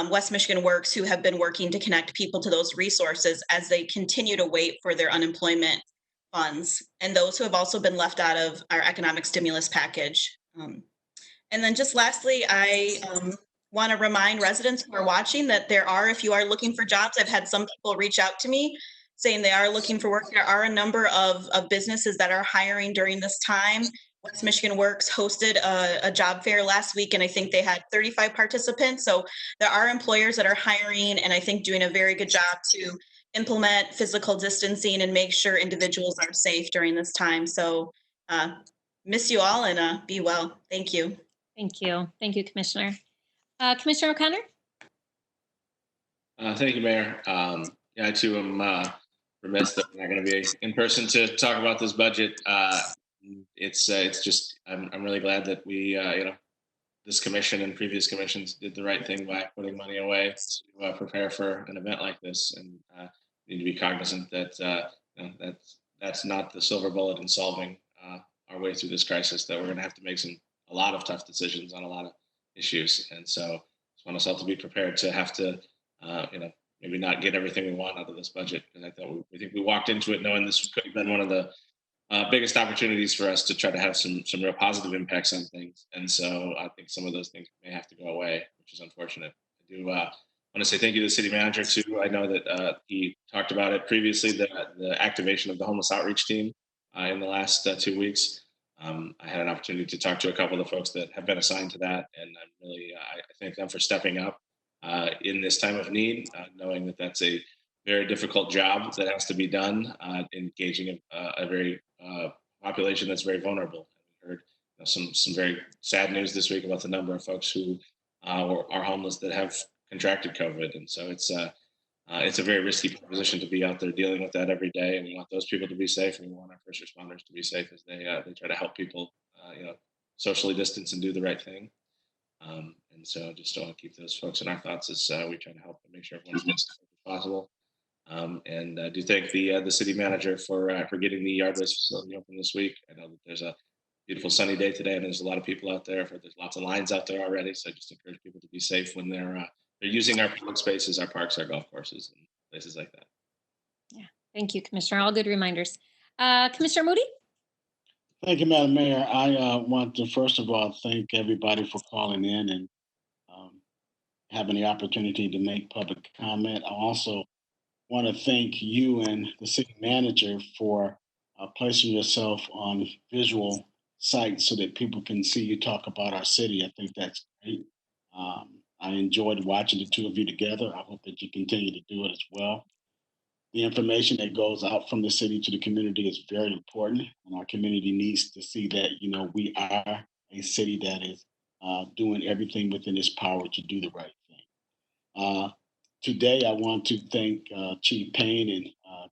West Michigan Works, who have been working to connect people to those resources as they continue to wait for their unemployment funds, and those who have also been left out of our economic stimulus package. And then just lastly, I want to remind residents who are watching that if you are looking for jobs, I've had some people reach out to me saying they are looking for work. There are a number of businesses that are hiring during this time. West Michigan Works hosted a job fair last week, and I think they had 35 participants. So there are employers that are hiring, and I think doing a very good job to implement physical distancing and make sure individuals are safe during this time. So miss you all, and be well. Thank you. Thank you. Thank you, Commissioner. Commissioner O'Connor? Thank you, Mayor. I too am remiss that we're not going to be in person to talk about this budget. It's just I'm really glad that we this commission and previous commissions did the right thing by putting money away to prepare for an event like this, and need to be cognizant that that's not the silver bullet in solving our way through this crisis. That we're going to have to make a lot of tough decisions on a lot of issues, and so just want us all to be prepared to have to maybe not get everything we want out of this budget. And I thought we think we walked into it knowing this could have been one of the biggest opportunities for us to try to have some real positive impacts on things. And so I think some of those things may have to go away, which is unfortunate. I do want to say thank you to the city manager too. I know that he talked about it previously, the activation of the homeless outreach team in the last 2 weeks. I had an opportunity to talk to a couple of the folks that have been assigned to that, and I'm really I thank them for stepping up in this time of need, knowing that that's a very difficult job that has to be done, engaging a very population that's very vulnerable. We heard some very sad news this week about the number of folks who are homeless that have contracted COVID, and so it's a very risky position to be out there dealing with that every day. And we want those people to be safe, and we want our first responders to be safe as they try to help people, socially distance and do the right thing. And so just want to keep those folks in our thoughts as we try to help and make sure everyone's as safe as possible. And I do thank the city manager for getting the yard waste facility open this week. I know that there's a beautiful sunny day today, and there's a lot of people out there. There's lots of lines out there already. So I just encourage people to be safe when they're using our public spaces, our parks, our golf courses, and places like that. Yeah, thank you, Commissioner. All good reminders. Commissioner Moody? Thank you, Madam Mayor. I want to first of all thank everybody for calling in and having the opportunity to make public comment. I also want to thank you and the city manager for placing yourself on visual sites so that people can see you talk about our city. I think that's great. I enjoyed watching the two of you together. I hope that you continue to do it as well. The information that goes out from the city to the community is very important, and our community needs to see that, we are a city that is doing everything within its power to do the right thing. Today, I want to thank Chief Payne and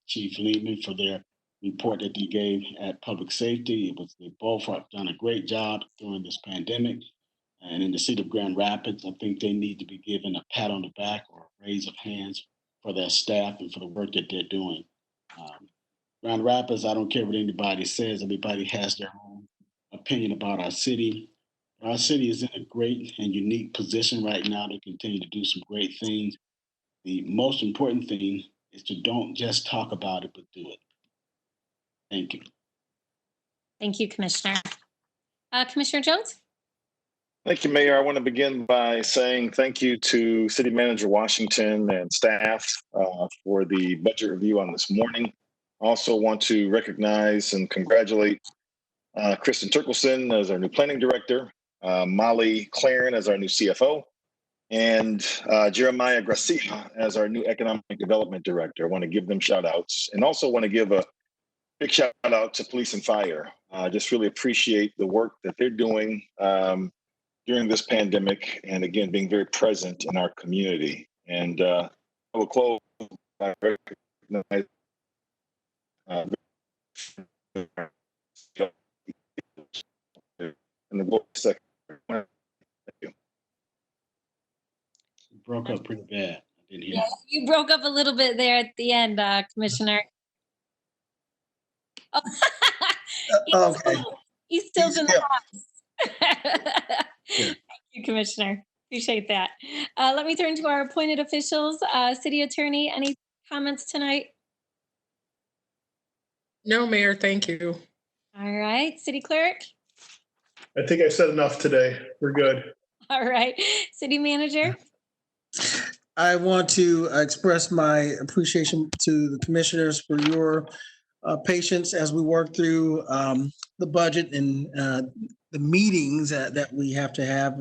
Chief Lehman for their report that they gave at Public Safety. They both have done a great job during this pandemic. And in the city of Grand Rapids, I think they need to be given a pat on the back or a raise of hands for their staff and for the work that they're doing. Grand Rapids, I don't care what anybody says. Everybody has their own opinion about our city. Our city is in a great and unique position right now to continue to do some great things. The most important thing is to don't just talk about it, but do it. Thank you. Thank you, Commissioner. Commissioner Jones? Thank you, Mayor. I want to begin by saying thank you to City Manager Washington and staff for the budget review on this morning. Also want to recognize and congratulate Kristen Turkelson as our new planning director, Molly Claren as our new CFO, and Jeremiah Gracia as our new economic development director. I want to give them shout outs, and also want to give a big shout out to police and fire. Just really appreciate the work that they're doing during this pandemic, and again, being very present in our community. And I will close by recognizing and the board sector. Thank you. You broke up pretty bad. I didn't hear. Yeah, you broke up a little bit there at the end, Commissioner. Oh. Okay. He's still in the house. Thank you, Commissioner. Appreciate that. Let me turn to our appointed officials. City Attorney, any comments tonight? No, Mayor, thank you. All right. City Clerk? I think I said enough today. We're good. All right. City Manager? I want to express my appreciation to the commissioners for your patience as we work through the budget and the meetings that we have to have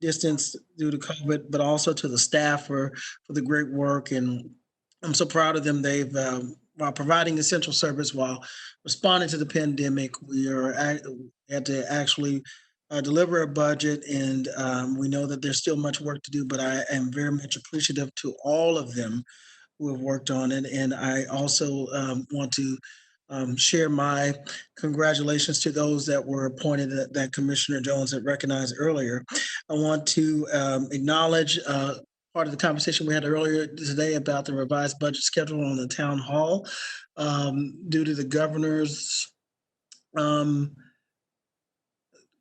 distance due to COVID, but also to the staff for the great work. And I'm so proud of them. They've, while providing essential service, while responding to the pandemic, we had to actually deliver a budget, and we know that there's still much work to do, but I am very much appreciative to all of them who have worked on it. And I also want to share my congratulations to those that were appointed that Commissioner Jones had recognized earlier. I want to acknowledge part of the conversation we had earlier today about the revised budget schedule on the town hall due to the governor's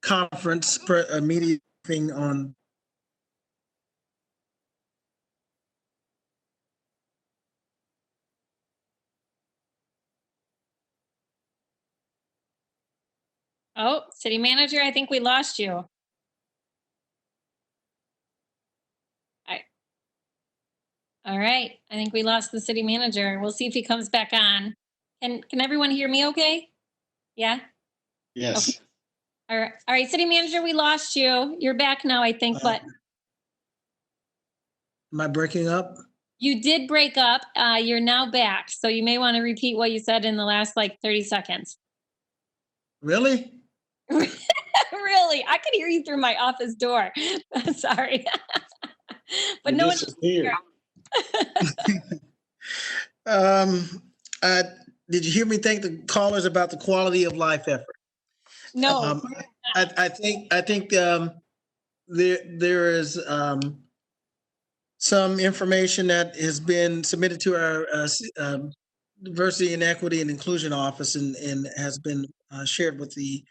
conference meeting on Oh, City Manager, I think we lost you. All right. I think we lost the City Manager. We'll see if he comes back on. Can everyone hear me okay? Yeah? Yes. Okay. All right, City Manager, we lost you. You're back now, I think, but am I breaking up? you did break up. You're now back. So you may want to repeat what you said in the last like 30 seconds. Really? Really, I could hear you through my office door. Sorry. But You no one. disappeared. Uh, did you hear me thank the callers about the quality of life effort? No. I think there is some information that has been submitted to our Diversity and Equity and Inclusion Office and has been shared with the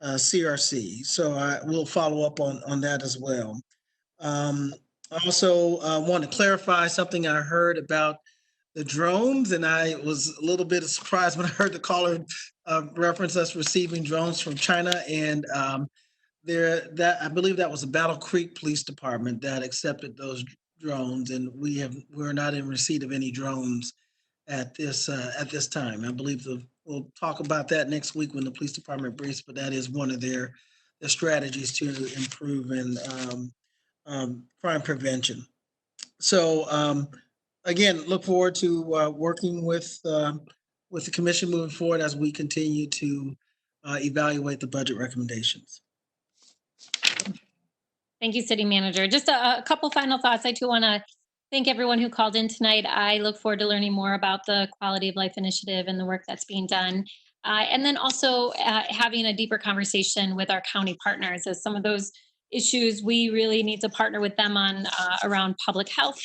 CRC. So I will follow up on that as well. I also want to clarify something I heard about the drones, and I was a little bit surprised when I heard the caller reference us receiving drones from China. And that I believe that was the Battle Creek Police Department that accepted those drones, and we're not in receipt of any drones at this time. I believe we'll talk about that next week when the police department briefs, but that is one of their strategies to improve in crime prevention. So again, look forward to working with the commission moving forward as we continue to evaluate the budget recommendations. Thank you, City Manager. Just a couple final thoughts. I too want to thank everyone who called in tonight. I look forward to learning more about the Quality of Life Initiative and the work that's being done. And then also having a deeper conversation with our county partners, as some of those issues we really need to partner with them on around public health.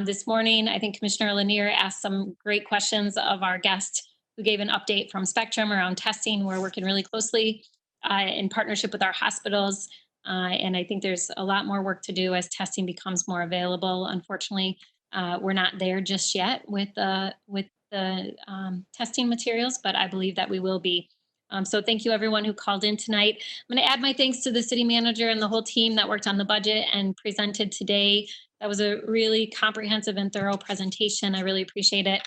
This morning, I think Commissioner Lanier asked some great questions of our guest who gave an update from Spectrum around testing. We're working really closely in partnership with our hospitals. And I think there's a lot more work to do as testing becomes more available. Unfortunately, we're not there just yet with the testing materials, but I believe that we will be. So thank you everyone who called in tonight. I'm going to add my thanks to the city manager and the whole team that worked on the budget and presented today. That was a really comprehensive and thorough presentation. I really appreciate it.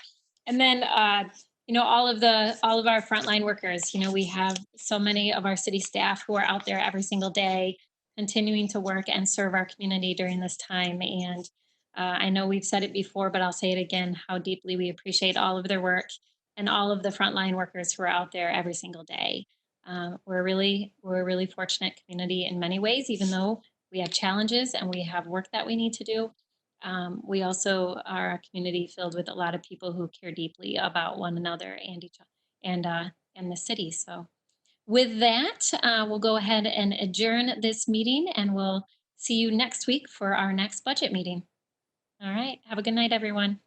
And then all of our frontline workers, we have so many of our city staff who are out there every single day continuing to work and serve our community during this time. And I know we've said it before, but I'll say it again, how deeply we appreciate all of their work and all of the frontline workers who are out there every single day. We're a really fortunate community in many ways, even though we have challenges and we have work that we need to do. We also are a community filled with a lot of people who care deeply about one another and each other and the city. So with that, we'll go ahead and adjourn this meeting, and we'll see you next week for our next budget meeting. All right. Have a good night, everyone.